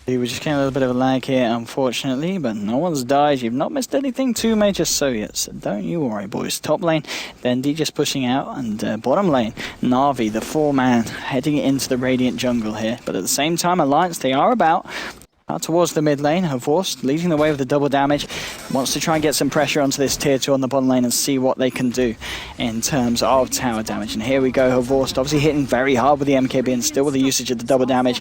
We're just getting a little bit of a lag here, unfortunately, but no one's died. You've not missed anything too major so yet, so don't you worry, boys. Top lane, Dendi just pushing out, and bottom lane, Na'Vi, the 4-man, heading into the Radiant jungle here. But at the same time, Alliance, they are about towards the mid lane. Havorst leading the way with the double damage, wants to try and get some pressure onto this tier 2 on the bottom lane and see what they can do in terms of tower damage. And here we go, Havorst obviously hitting very hard with the MKB and still with the usage of the double damage.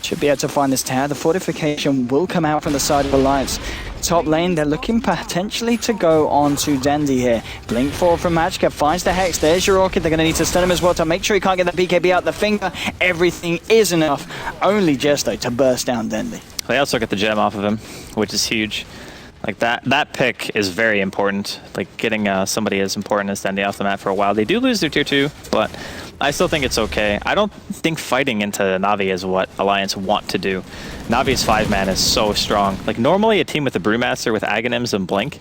Should be able to find this tower. The fortification will come out from the side of Alliance. Top lane, they're looking potentially to go on to Dendi here. Blink forward from Magica, finds the Hex. There's your Orchid. They're going to need to stun him as well to make sure he can't get the BKB out the finger. Everything is enough, only just though to burst down Dendi. They also get the gem off of him, which is huge. Like, that pick is very important. Like, getting somebody as important as Dendi off the map for a while. They do lose their tier 2, but I still think it's okay. I don't think fighting into Na'Vi is what Alliance want to do. Navi's 5-man is so strong. Like, normally a team with a Brewmaster with Aghanims and Blink,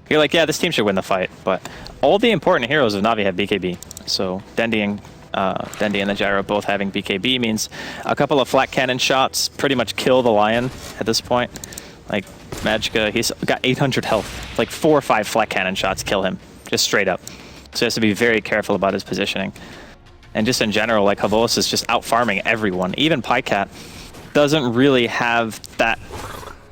you're like, yeah, this team should win the fight. But all the important heroes of Na'Vi have BKB. So Dendi and the Gyro both having BKB means a couple of flat cannon shots pretty much kill the Lion at this point. Like, Magica, he's got 800 health. Like, 4 or 5 flat cannon shots kill him, just straight up. So he has to be very careful about his positioning. And just in general, like, Havorst is just out farming everyone. Even Pycat doesn't really have that.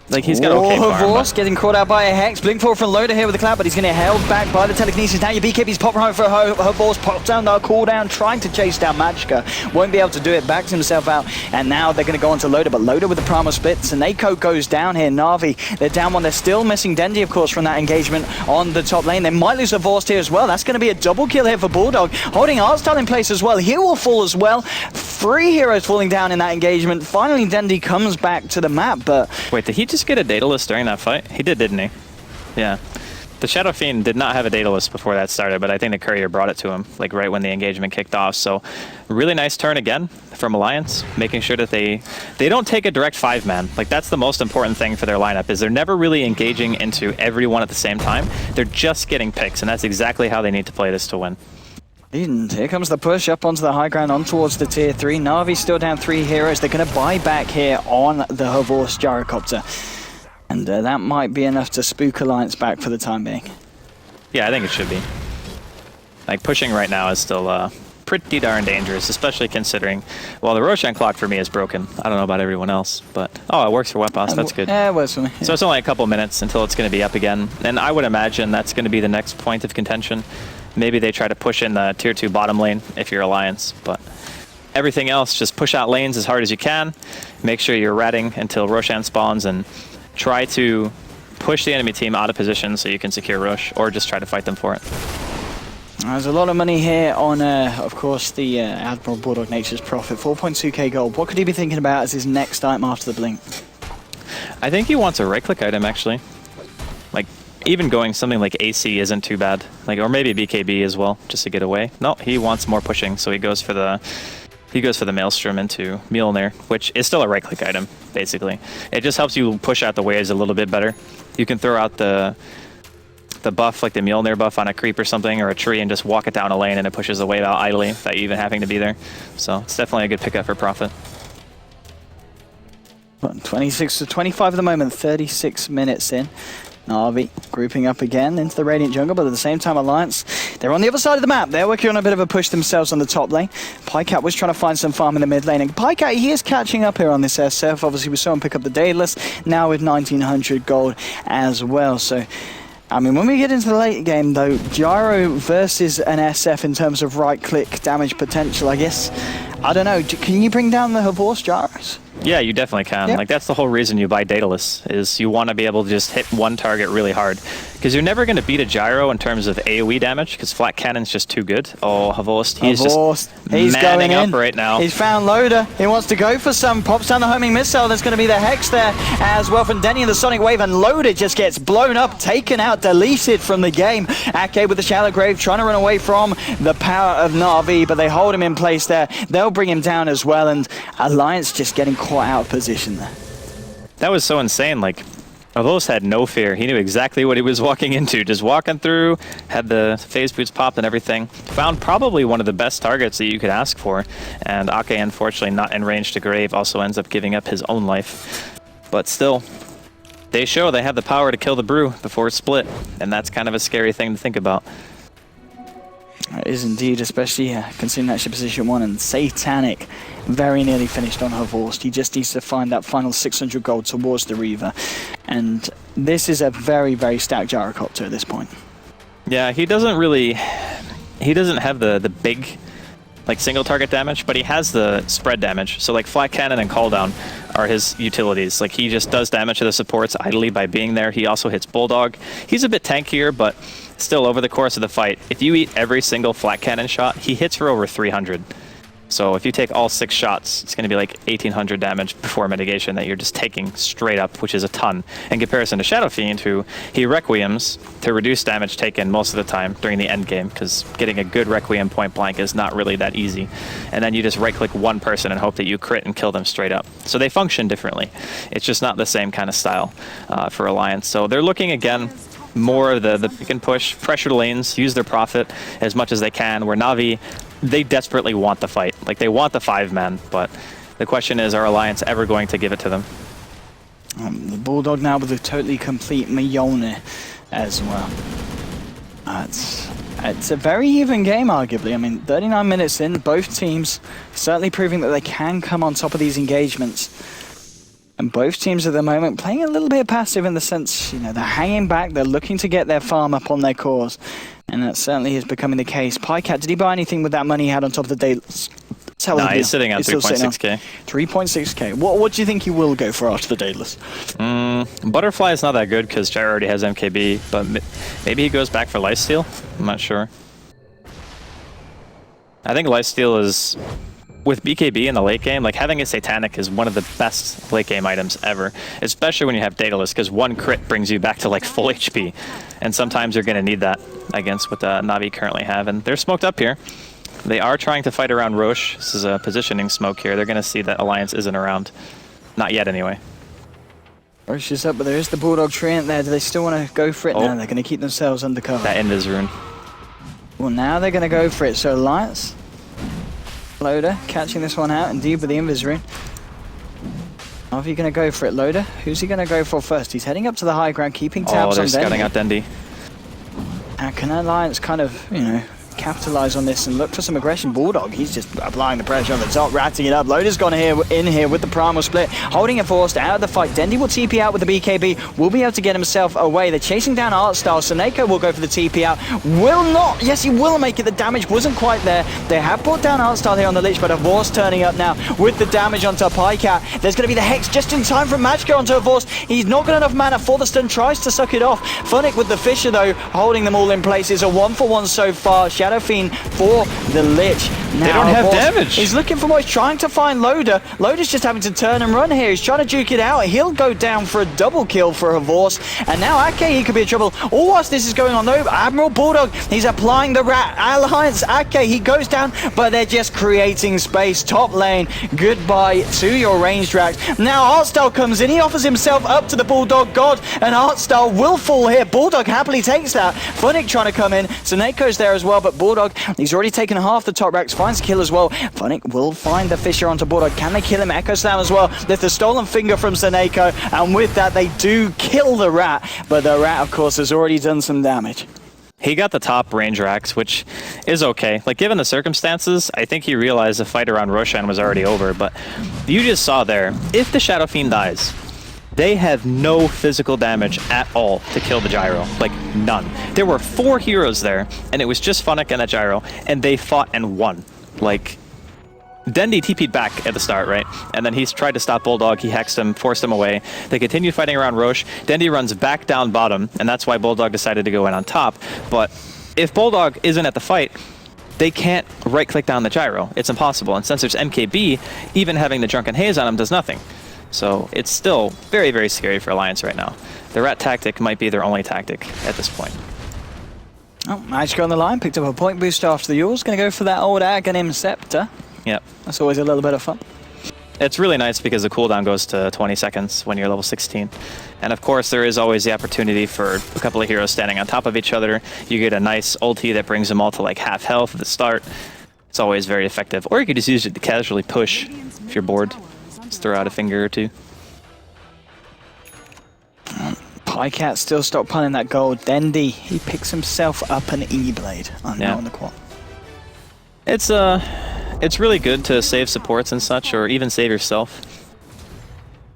Like, he's got okay farm. Havorst getting caught out by a Hex. Blink forward from Loader here with the Cloud, but he's going to get held back by the telekinesis. Now your BKB's popping home for Havorst. Pops down the cooldown, trying to chase down Magica. Won't be able to do it, backs himself out. And now they're going to go on to Loader, but Loader with the primal split. Saneko goes down here. Na'Vi, they're down one. They're still missing Dendi, of course, from that engagement on the top lane. They might lose Havorst here as well. That's going to be a double kill here for Bulldog. Holding Artstyle in place as well. He will fall as well. 3 heroes falling down in that engagement. Finally, Dendi comes back to the map, but... Wait, did he just get a Daedalus during that fight? He did, didn't he? Yeah. The Shadow Fiend did not have a Daedalus before that started, but I think the Courier brought it to him, like, right when the engagement kicked off. So, really nice turn again from Alliance, making sure that they don't take a direct 5-man. Like, that's the most important thing for their lineup, is they're never really engaging into everyone at the same time. They're just getting picks, and that's exactly how they need to play this to win. And here comes the push up onto the high ground, on towards the tier 3. Na'Vi still down 3 heroes. They're going to buy back here on the Havorst Gyrocopter. And that might be enough to spook Alliance back for the time being. Yeah, I think it should be. Like, pushing right now is still pretty darn dangerous, especially considering, well, the Roshan clock for me is broken. I don't know about everyone else, but oh, it works for Webos. That's good. Yeah, it works for me. Yeah. So it's only a couple minutes until it's going to be up again, and I would imagine that's going to be the next point of contention. Maybe they try to push in the tier 2 bottom lane if you're Alliance, but everything else, just push out lanes as hard as you can. Make sure you're ratting until Roshan spawns, and try to push the enemy team out of position so you can secure Rosh, or just try to fight them for it. There's a lot of money here on, of course, the Admiral Bulldog Nature's Prophet. 4.2k gold. What could he be thinking about as his next item after the blink? I think he wants a right-click item, actually. Like, even going something like AC isn't too bad. Like, or maybe BKB as well, just to get away. No, he wants more pushing, so he goes for the Maelstrom into Mjolnir, which is still a right-click item, basically. It just helps you push out the waves a little bit better. You can throw out the buff, like the Mjolnir buff on a creep or something, or a tree, and just walk it down a lane, and it pushes the wave out idly without you even having to be there. So it's definitely a good pickup for Prophet. 26 to 25 at the moment, 36 minutes in. Na'Vi grouping up again into the Radiant jungle, but at the same time, Alliance, they're on the other side of the map. They're working on a bit of a push themselves on the top lane. Pycat was trying to find some farm in the mid lane, and Pycat, he is catching up here on this SF. Obviously, we saw him pick up the Daedalus, now with 1900 gold as well. So, I mean, when we get into the late game, though, Gyro versus an SF in terms of right-click damage potential, I guess, I don't know. Can you bring down the Horse Gyros? Yeah, you definitely can. Yep. Like, that's the whole reason you buy Daedalus, is you want to be able to just hit one target really hard. Because you're never going to beat a Gyro in terms of AoE damage, because Flat Cannon's just too good. Oh, Havost, he's manning up right now. He's found Loader. He wants to go for some. Pops down the homing missile. There's going to be the Hex there as well from Denny and the Sonic Wave, and Loader just gets blown up, taken out, deleted from the game. Ake with the Shallow Grave, trying to run away from the power of Na'Vi, but they hold him in place there. They'll bring him down as well, and Alliance just getting caught out of position there. That was so insane. Like, Avos had no fear. He knew exactly what he was walking into. Just walking through, had the phase boots popped and everything. Found probably one of the best targets that you could ask for. And Ake, unfortunately, not in range to Grave, also ends up giving up his own life. But still, they show they have the power to kill the Brew before it's split. And that's kind of a scary thing to think about. It is indeed, especially considering that ship position 1, and Satanic very nearly finished on her Vorst. He just needs to find that final 600 gold towards the Reaver. And this is a very, very stacked Gyrocopter at this point. Yeah, he doesn't have the big, like, single target damage, but he has the spread damage. So, like, Flat Cannon and Call Down are his utilities. Like, he just does damage to the supports idly by being there. He also hits Bulldog. He's a bit tankier, but still, over the course of the fight, if you eat every single Flat Cannon shot, he hits for over 300. So if you take all 6 shots, it's going to be like 1800 damage before mitigation that you're just taking straight up, which is a ton. In comparison to Shadow Fiend, who he Requiems to reduce damage taken most of the time during the end game, because getting a good Requiem point blank is not really that easy. And then you just right-click one person and hope that you crit and kill them straight up. So they function differently. It's just not the same kind of style for Alliance. So they're looking, again, more of the pick and push, pressure lanes, use their Prophet as much as they can, where Na'Vi, they desperately want the fight. Like, they want the 5-man, but the question is, are Alliance ever going to give it to them? The Bulldog now with a totally complete Mjolnir as well. It's a very even game, arguably. I mean, 39 minutes in, both teams certainly proving that they can come on top of these engagements. And both teams at the moment playing a little bit passive in the sense, you know, they're hanging back, they're looking to get their farm up on their cores. And that certainly is becoming the case. Pycat, did he buy anything with that money he had on top of the day? No, he's sitting at 3.6k. 3.6k. What do you think he will go for after the Daedalus? Butterfly is not that good because Gyro already has MKB, but maybe he goes back for Lifesteal? I'm not sure. I think Lifesteal is, with BKB in the late game, like, having a Satanic is one of the best late game items ever, especially when you have Daedalus, because one crit brings you back to like full HP, and sometimes you're going to need that against what the Na'Vi currently have. And they're smoked up here. They are trying to fight around Rosh. This is a positioning smoke here. They're going to see that Alliance isn't around. Not yet, anyway. Rosh is up, but there is the Bulldog Treant there. Do they still want to go for it? No, they're going to keep themselves undercover. That Invis rune. Well, now they're going to go for it. So Alliance, Loader catching this one out, indeed, with the Invis rune. Are you going to go for it, Loader? Who's he going to go for first? He's heading up to the high ground, keeping tabs on Dendy. They're scouting out Dendy. Can Alliance kind of, you know, capitalize on this and look for some aggression. Bulldog, he's just applying the pressure on the top, ratting it up. Loda's gone in here with the primal split, holding it forced out of the fight. Dendi will TP out with the BKB, will be able to get himself away. They're chasing down Artstyle. Seneko will go for the TP out. Will not. Yes, he will make it. The damage wasn't quite there. They have brought down Artstyle here on the Lich, but Avorst turning up now with the damage onto Pycat. There's going to be the Hex just in time from Magicka onto Avorst. He's not got enough mana for the stun, tries to suck it off. Funnick with the Fissure though, holding them all in place. It's a 1-for-1 so far. Shadow Fiend for the Lich. Now, they don't have damage. He's looking for more. He's trying to find Loda. Loda's just having to turn and run here. He's trying to juke it out. He'll go down for a double kill for Avorst. And now Ake, he could be in trouble. All whilst this is going on though, Admiral Bulldog, he's applying the Rat Alliance. Ake, he goes down, but they're just creating space. Top lane, goodbye to your ranged racks. Now Artstyle comes in. He offers himself up to the Bulldog God, and Artstyle will fall here. Bulldog happily takes that. Funnick trying to come in. Seneco's there as well, but Bulldog, he's already taken half the top racks. Finds a kill as well. Funnick will find the Fissure onto Bulldog. Can they kill him? Echo Slam as well. There's the stolen finger from Seneko, and with that they do kill the Rat, but the Rat of course has already done some damage. He got the top range racks, which is okay. Like, given the circumstances, I think he realized the fight around Roshan was already over, but you just saw there, if the Shadow Fiend dies, they have no physical damage at all to kill the Gyro. Like, none. There were 4 heroes there, and it was just Funnick and that Gyro, and they fought and won. Like, Dendi TP'd back at the start, right? And then he's tried to stop Bulldog, he hexed him, forced him away. They continue fighting around Roche. Dendi runs back down bottom, and that's why Bulldog decided to go in on top. But if Bulldog isn't at the fight, they can't right-click down the Gyro. It's impossible. And since there's MKB, even having the Drunken Haze on him does nothing. So it's still very, very scary for Alliance right now. The Rat tactic might be their only tactic at this point. Oh, Magicka on the line, picked up a point boost after the Yules. Going to go for that old Aghanim Scepter. Yep. That's always a little bit of fun. It's really nice because the cooldown goes to 20 seconds when you're level 16. And of course, there is always the opportunity for a couple of heroes standing on top of each other. You get a nice ulti that brings them all to like half health at the start. It's always very effective. Or you could just use it to casually push if you're bored. Just throw out a finger or two. Pycat still stockpiling that gold. Dendi, he picks himself up an E-Blade on the quad. It's really good to save supports and such, or even save yourself.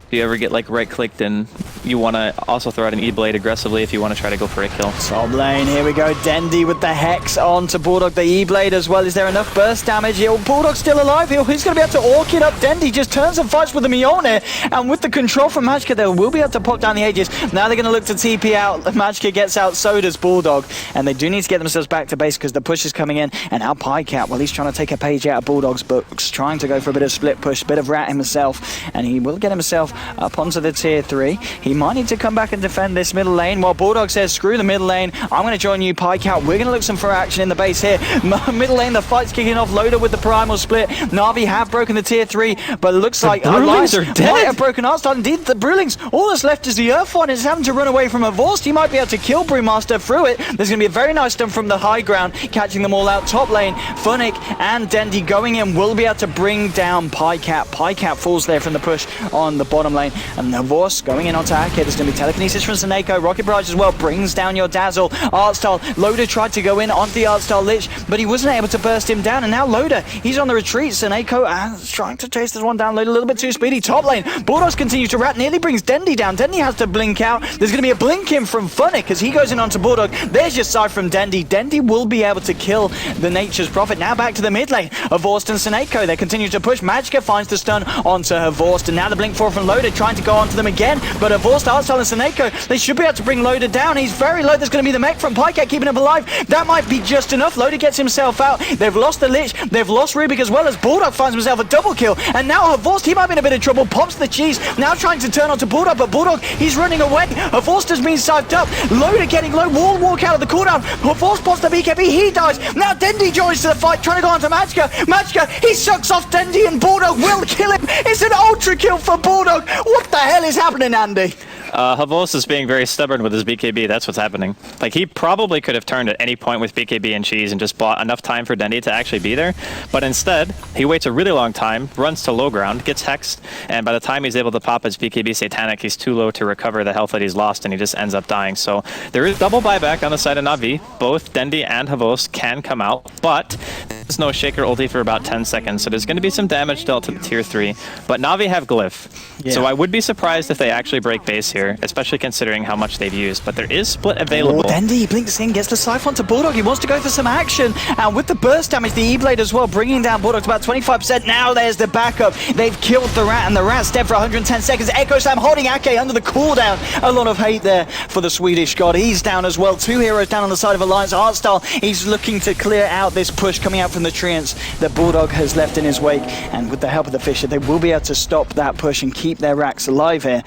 If you ever get like right-clicked and you want to also throw out an E-Blade aggressively if you want to try to go for a kill. Top lane, here we go. Dendi with the Hex onto Bulldog, the E-Blade as well. Is there enough burst damage? Bulldog's still alive. He's going to be able to Orchid up. Dendi just turns and fights with the Mjolnir, and with the control from Magicka, they will be able to pop down the Aegis. Now they're going to look to TP out. Magicka gets out, so does Bulldog, and they do need to get themselves back to base because the push is coming in. And now Pycat, well, he's trying to take a page out of Bulldog's books, trying to go for a bit of split push, bit of Rat himself, and he will get himself up onto the tier 3. He might need to come back and defend this middle lane, while Bulldog says, screw the middle lane, I'm going to join you, Pycat. We're going to look some for action in the base here. Middle lane, the fight's kicking off. Loda with the primal split. Na'Vi have broken the tier 3, but it looks like Brewlings are dead. Might have broken Artstyle. Indeed, the Brewlings, all that's left is the Earth one. It's having to run away from Avorst. He might be able to kill Brewmaster through it. There's going to be a very nice stun from the high ground, catching them all out. Top lane, Funnick and Dendi going in will be able to bring down Pycat. Pycat falls there from the push on the bottom lane, and Avorst going in on attack. There's going to be telekinesis from Seneko. Rocket Barrage as well brings down your Dazzle. Artstyle, Loda tried to go in onto the Artstyle Lich, but he wasn't able to burst him down, and now Loda, he's on the retreat. Seneko trying to chase this one down. Loda a little bit too speedy. Top lane, Bulldogs continue to rat, nearly brings Dendi down. Dendi has to blink out. There's going to be a blink in from Funnick as he goes in onto Bulldog. There's your side from Dendi. Dendi will be able to kill the Nature's Prophet. Now back to the mid lane. Avorst and Seneko, they continue to push. Magicka finds the stun onto Avorst, and now the blink 4 from Loda trying to go onto them again, but Avorst, Artstyle and Seneko, they should be able to bring Loda down. He's very low. There's going to be the mech from Pycat keeping him alive. That might be just enough. Loda gets himself out. They've lost the Lich. They've lost Rubik as well, as Bulldog finds himself a double kill. And now Avorst, he might be in a bit of trouble. Pops the cheese. Now trying to turn onto Bulldog, but Bulldog, he's running away. Avorst has been psyched up. Loda getting low. Wall walk out of the cooldown. Avorst pops the BKB. He dies. Now Dendi joins to the fight, trying to go onto Magicka. Magicka, he sucks off Dendi, and Bulldog will kill him. It's an ultra kill for Bulldog. What the hell is happening, Andy? Havos is being very stubborn with his BKB. That's what's happening. Like, he probably could have turned at any point with BKB and cheese and just bought enough time for Dendy to actually be there. But instead, he waits a really long time, runs to low ground, gets hexed, and by the time he's able to pop his BKB Satanic, he's too low to recover the health that he's lost, and he just ends up dying. So there is double buyback on the side of Na'Vi. Both Dendy and Havos can come out, but there's no Shaker ulti for about 10 seconds, so there's going to be some damage dealt to the tier 3. But Na'Vi have Glyph, so I would be surprised if they actually break base here, especially considering how much they've used. But there is split available. Dendy blinks in, gets the Siphon to Bulldog. He wants to go for some action, and with the burst damage, the E-Blade as well, bringing down Bulldog to about 25%. Now there's the backup. They've killed the Rat, and the Rat's dead for 110 seconds. Echo Slam holding Ake under the cooldown. A lot of hate there for the Swedish god. He's down as well. 2 heroes down on the side of Alliance. Artstyle, he's looking to clear out this push coming out from the treants that Bulldog has left in his wake, and with the help of the Fisher, they will be able to stop that push and keep their racks alive here.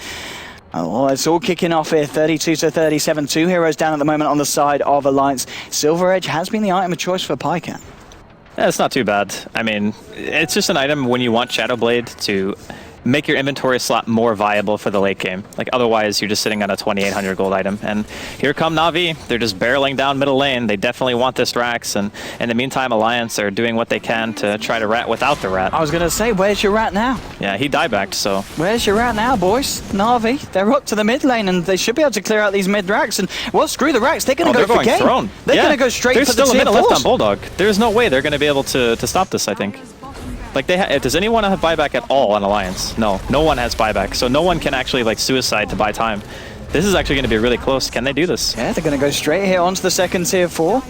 Oh, it's all kicking off here, 32 to 37. 2 heroes down at the moment on the side of Alliance. Silver Edge has been the item of choice for Pycat. Yeah, it's not too bad. I mean, it's just an item when you want Shadowblade to make your inventory slot more viable for the late game. Like, otherwise, you're just sitting on a 2,800 gold item. And here come Na'Vi. They're just barreling down middle lane. They definitely want this Rax. And in the meantime, Alliance are doing what they can to try to rat without the Rat. I was going to say, where's your Rat now? Yeah, he diebacked, so... Where's your Rat now, boys? Na'Vi, they're up to the mid lane, and they should be able to clear out these mid Racks. And, well, screw the Racks. They're going to go for game. Throne. They're going to go straight for the There's still a minute left on Force. Bulldog. There's no way they're going to be able to stop this, I think. Like, does anyone have buyback at all on Alliance? No, no one has buyback, so no one can actually like suicide to buy time. This is actually going to be really close. Can they do this? Yeah, they're going to go straight here onto the second tier 4.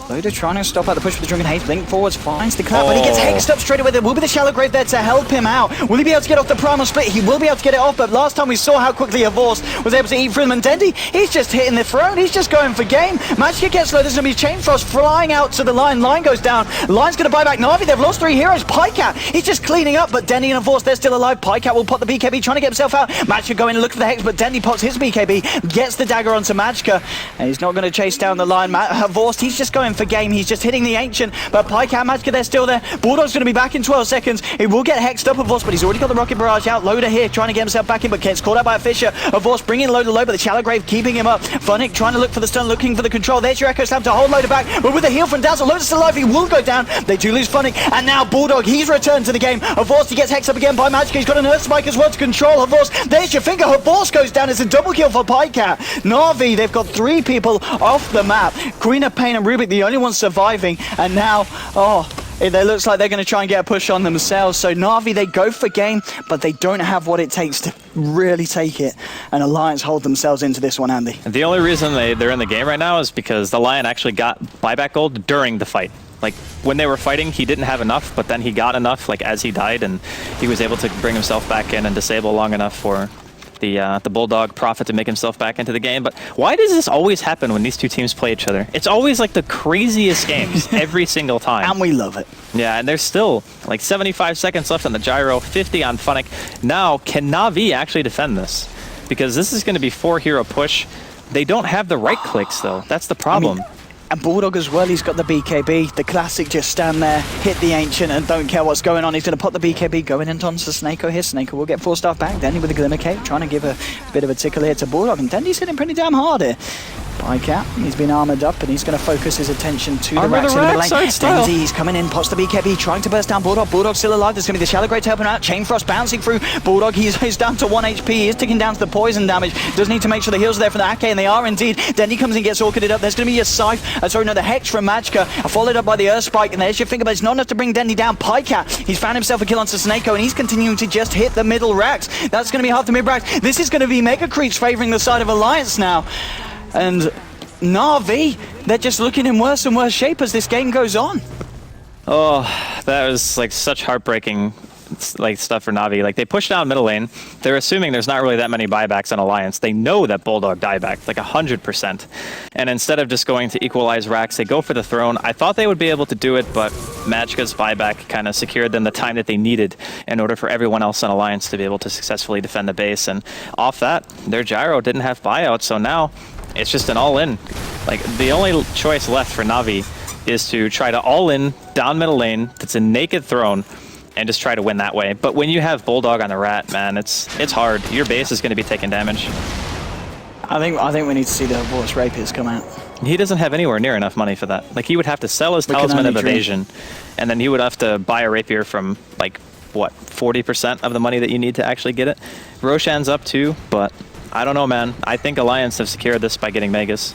Loader trying to stop out the push with the Drunken Haze. Blink forwards, finds the clap, but he gets hexed up straight away. There will be the Shallow Grave there to help him out. Will he be able to get off the Primal Split? He will be able to get it off, but last time we saw how quickly Havors was able to eat through them. And Dendy, he's just hitting the throne. He's just going for game. Magicka gets low. There's going to be Chain Frost flying out to the line. Line goes down. Line's going to buy back Na'Vi. They've lost 3 heroes. Pycat, he's just cleaning up, but Dendy and Havors, they're still alive. Pycat will pop the BKB, trying to get himself out. Magicka going to look for the Hex, but Dendy pops his BKB, gets the dagger onto Magicka, and he's not going to chase down the line. Havors, he's just going for game. He's just hitting the Ancient, but Pycat and Magicka, they're still there. Bulldog's going to be back in 12 seconds. He will get hexed up, of course, but he's already got the Rocket Barrage out. Loader here, trying to get himself back in, but gets caught out by a Fisher. Of course, bringing Loader low, but the Shallow Grave keeping him up. Funnick trying to look for the stun, looking for the control. There's your Echo Slam to hold Loader back, but with a heal from Dazzle, Loader's still alive. He will go down. They do lose Funnick, and now Bulldog, he's returned to the game. Of course, he gets hexed up again by Magicka. He's got an Earth Spike as well to control. Of course, there's your finger. Havors goes down. It's a double kill for Pycat. Na'Vi, they've got 3 people off the map. Queen of Pain and Rubik, the only ones surviving, and now, it looks like they're going to try and get a push on themselves. So Na'Vi, they go for game, but they don't have what it takes to really take it. And Alliance hold themselves into this one, Andy. The only reason they're in the game right now is because the Lion actually got buyback gold during the fight. Like, when they were fighting, he didn't have enough, but then he got enough, like, as he died, and he was able to bring himself back in and disable long enough for the Bulldog Prophet to make himself back into the game. But why does this always happen when these two teams play each other? It's always like the craziest games every single time. And we love it. Yeah, and there's still like 75 seconds left on the Gyro, 50 on Funnick. Now, can Na'Vi actually defend this? Because this is going to be 4-hero push. They don't have the right clicks, though. That's the problem. And Bulldog as well, he's got the BKB. The classic, just stand there, hit the Ancient, and don't care what's going on. He's going to pop the BKB, going into Snako here. Snako will get 4-star back. Dendy with the Glimmer Cape, trying to give a bit of a tickle here to Bulldog. And Dendy's hitting pretty damn hard here. Pycat, he's been armored up, and he's going to focus his attention to the Rax in the lane. Dendy, he's coming in, pops the BKB, trying to burst down Bulldog. Bulldog's still alive. There's going to be the Shallow Grave to help him out. Chain Frost bouncing through. Bulldog, he's down to 1 HP. He is ticking down to the poison damage. Does need to make sure the heals are there for the Ake, and they are indeed. Dendy comes in, gets orchided up. There's going to be a Scythe. The Hex from Magicka, followed up by the Earth Spike, and there's your finger, but it's not enough to bring Dendy down. Pycat, he's found himself a kill onto Snako, and he's continuing to just hit the middle racks. That's going to be half the mid racks. This is going to be Mega Creeps favoring the side of Alliance now. And Na'Vi, they're just looking in worse and worse shape as this game goes on. Oh, that was like such heartbreaking like stuff for Na'Vi. Like, they push down middle lane. They're assuming there's not really that many buybacks on Alliance. They know that Bulldog diebacked like 100%. And instead of just going to equalize racks, they go for the throne. I thought they would be able to do it, but Magicka's buyback kind of secured them the time that they needed in order for everyone else on Alliance to be able to successfully defend the base. And off that, their Gyro didn't have buyout, so now it's just an all-in. Like, the only choice left for Na'Vi is to try to all-in down middle lane. That's a naked throne, and just try to win that way. But when you have Bulldog on the Rat, man, it's hard. Your base is going to be taking damage. I think we need to see the Voice Rapiers come out. He doesn't have anywhere near enough money for that. Like, he would have to sell his Talisman of Evasion, and then he would have to buy a rapier from, like, what, 40% of the money that you need to actually get it? Roshan's up too, but I don't know, man. I think Alliance have secured this by getting Megas.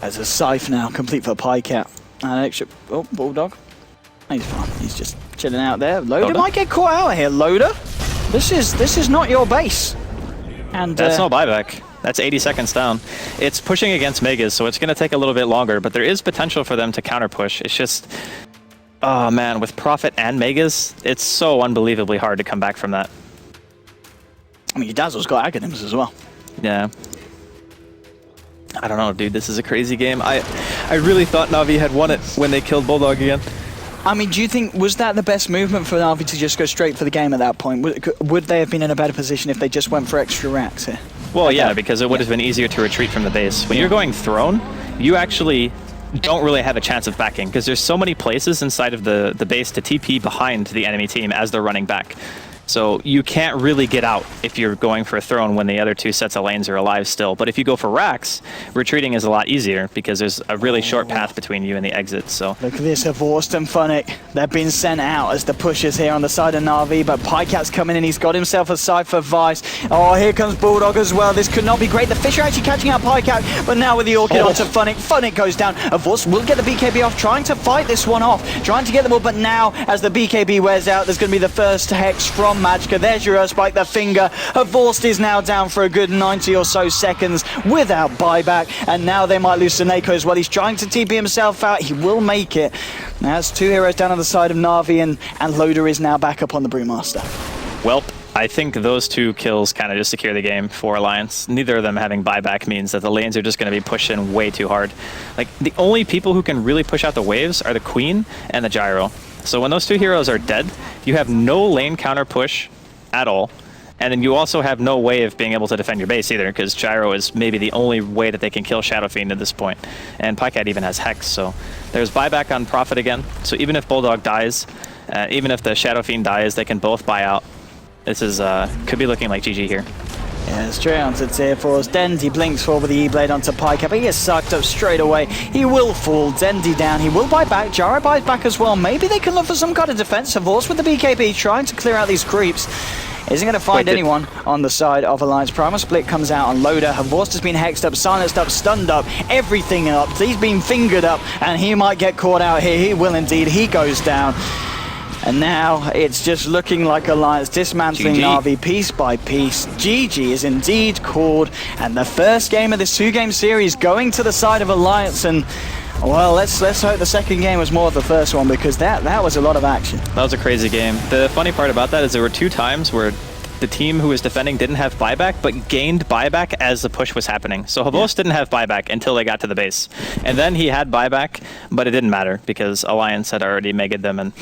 As a Scythe now, complete for Pycat. And extra... Oh, Bulldog. He's fine. He's just chilling out there. Loader might get caught out here. Loader, this is not your base. And that's no buyback. That's 80 seconds down. It's pushing against Megas, so it's going to take a little bit longer, but there is potential for them to counter push. It's just... Oh, man, with Prophet and Megas, it's so unbelievably hard to come back from that. I mean, your Dazzle's got Aghanims as well. Yeah. I don't know, dude. This is a crazy game. I really thought Na'Vi had won it when they killed Bulldog again. I mean, do you think, was that the best movement for Na'Vi to just go straight for the game at that point? Would they have been in a better position if they just went for extra racks here? Well, yeah, because it would have been easier to retreat from the base. When you're going Throne, you actually don't really have a chance of backing, because there's so many places inside of the base to TP behind the enemy team as they're running back. So you can't really get out if you're going for a Throne when the other two sets of lanes are alive still. But if you go for racks, retreating is a lot easier because there's a really short path between you and the exit. So look at this, Vorst and Funnick. They've been sent out as the pushers here on the side of Na'Vi, but Pycat's coming in. He's got himself a Cypher Vice. Oh, here comes Bulldog as well. This could not be great. The Fish are actually catching out Pycat, but now with the Orchid onto Funnick. Funnick goes down. Vorst will get the BKB off, trying to fight this one off, trying to get the ball, but now as the BKB wears out, there's going to be the first Hex from Magicka. There's your Spike, the finger. Vorst is now down for a good 90 or so seconds without buyback, and now they might lose to Neko as well. He's trying to TP himself out. He will make it. Now it's two heroes down on the side of Na'Vi, and Loader is now back up on the Brewmaster. Welp, I think those two kills kind of just secure the game for Alliance. Neither of them having buyback means that the lanes are just going to be pushed in way too hard. Like, the only people who can really push out the waves are the Queen and the Gyro. So when those two heroes are dead, you have no lane counter push at all, and then you also have no way of being able to defend your base either, because Gyro is maybe the only way that they can kill Shadow Fiend at this point, and Pycat even has Hex, so there's buyback on Prophet again. So even if Bulldog dies, even if the Shadow Fiend dies, they can both buy out. This is could be looking like GG here. Yeah, straight onto Tier 4's Dend. He blinks forward with the E-Blade onto Pycat, but he gets sucked up straight away. He will fall. Dendy down. He will buy back. Gyro buys back as well. Maybe they can look for some kind of defense. Vorst with the BKB trying to clear out these creeps. Isn't going to find anyone on the side of Alliance. Primal Split comes out on Loader. Vorst has been hexed up, silenced up, stunned up, everything up. He's been fingered up, and he might get caught out here. He will indeed. He goes down. And now it's just looking like Alliance dismantling Na'Vi piece by piece. GG is indeed called, and the first game of this two-game series going to the side of Alliance. And well, let's hope the second game was more of the first one, because that was a lot of action. That was a crazy game. The funny part about that is there were two times where the team who was defending didn't have buyback, but gained buyback as the push was happening. So Havos didn't have buyback until they got to the base. And then he had buyback, but it didn't matter because Alliance had already megged them and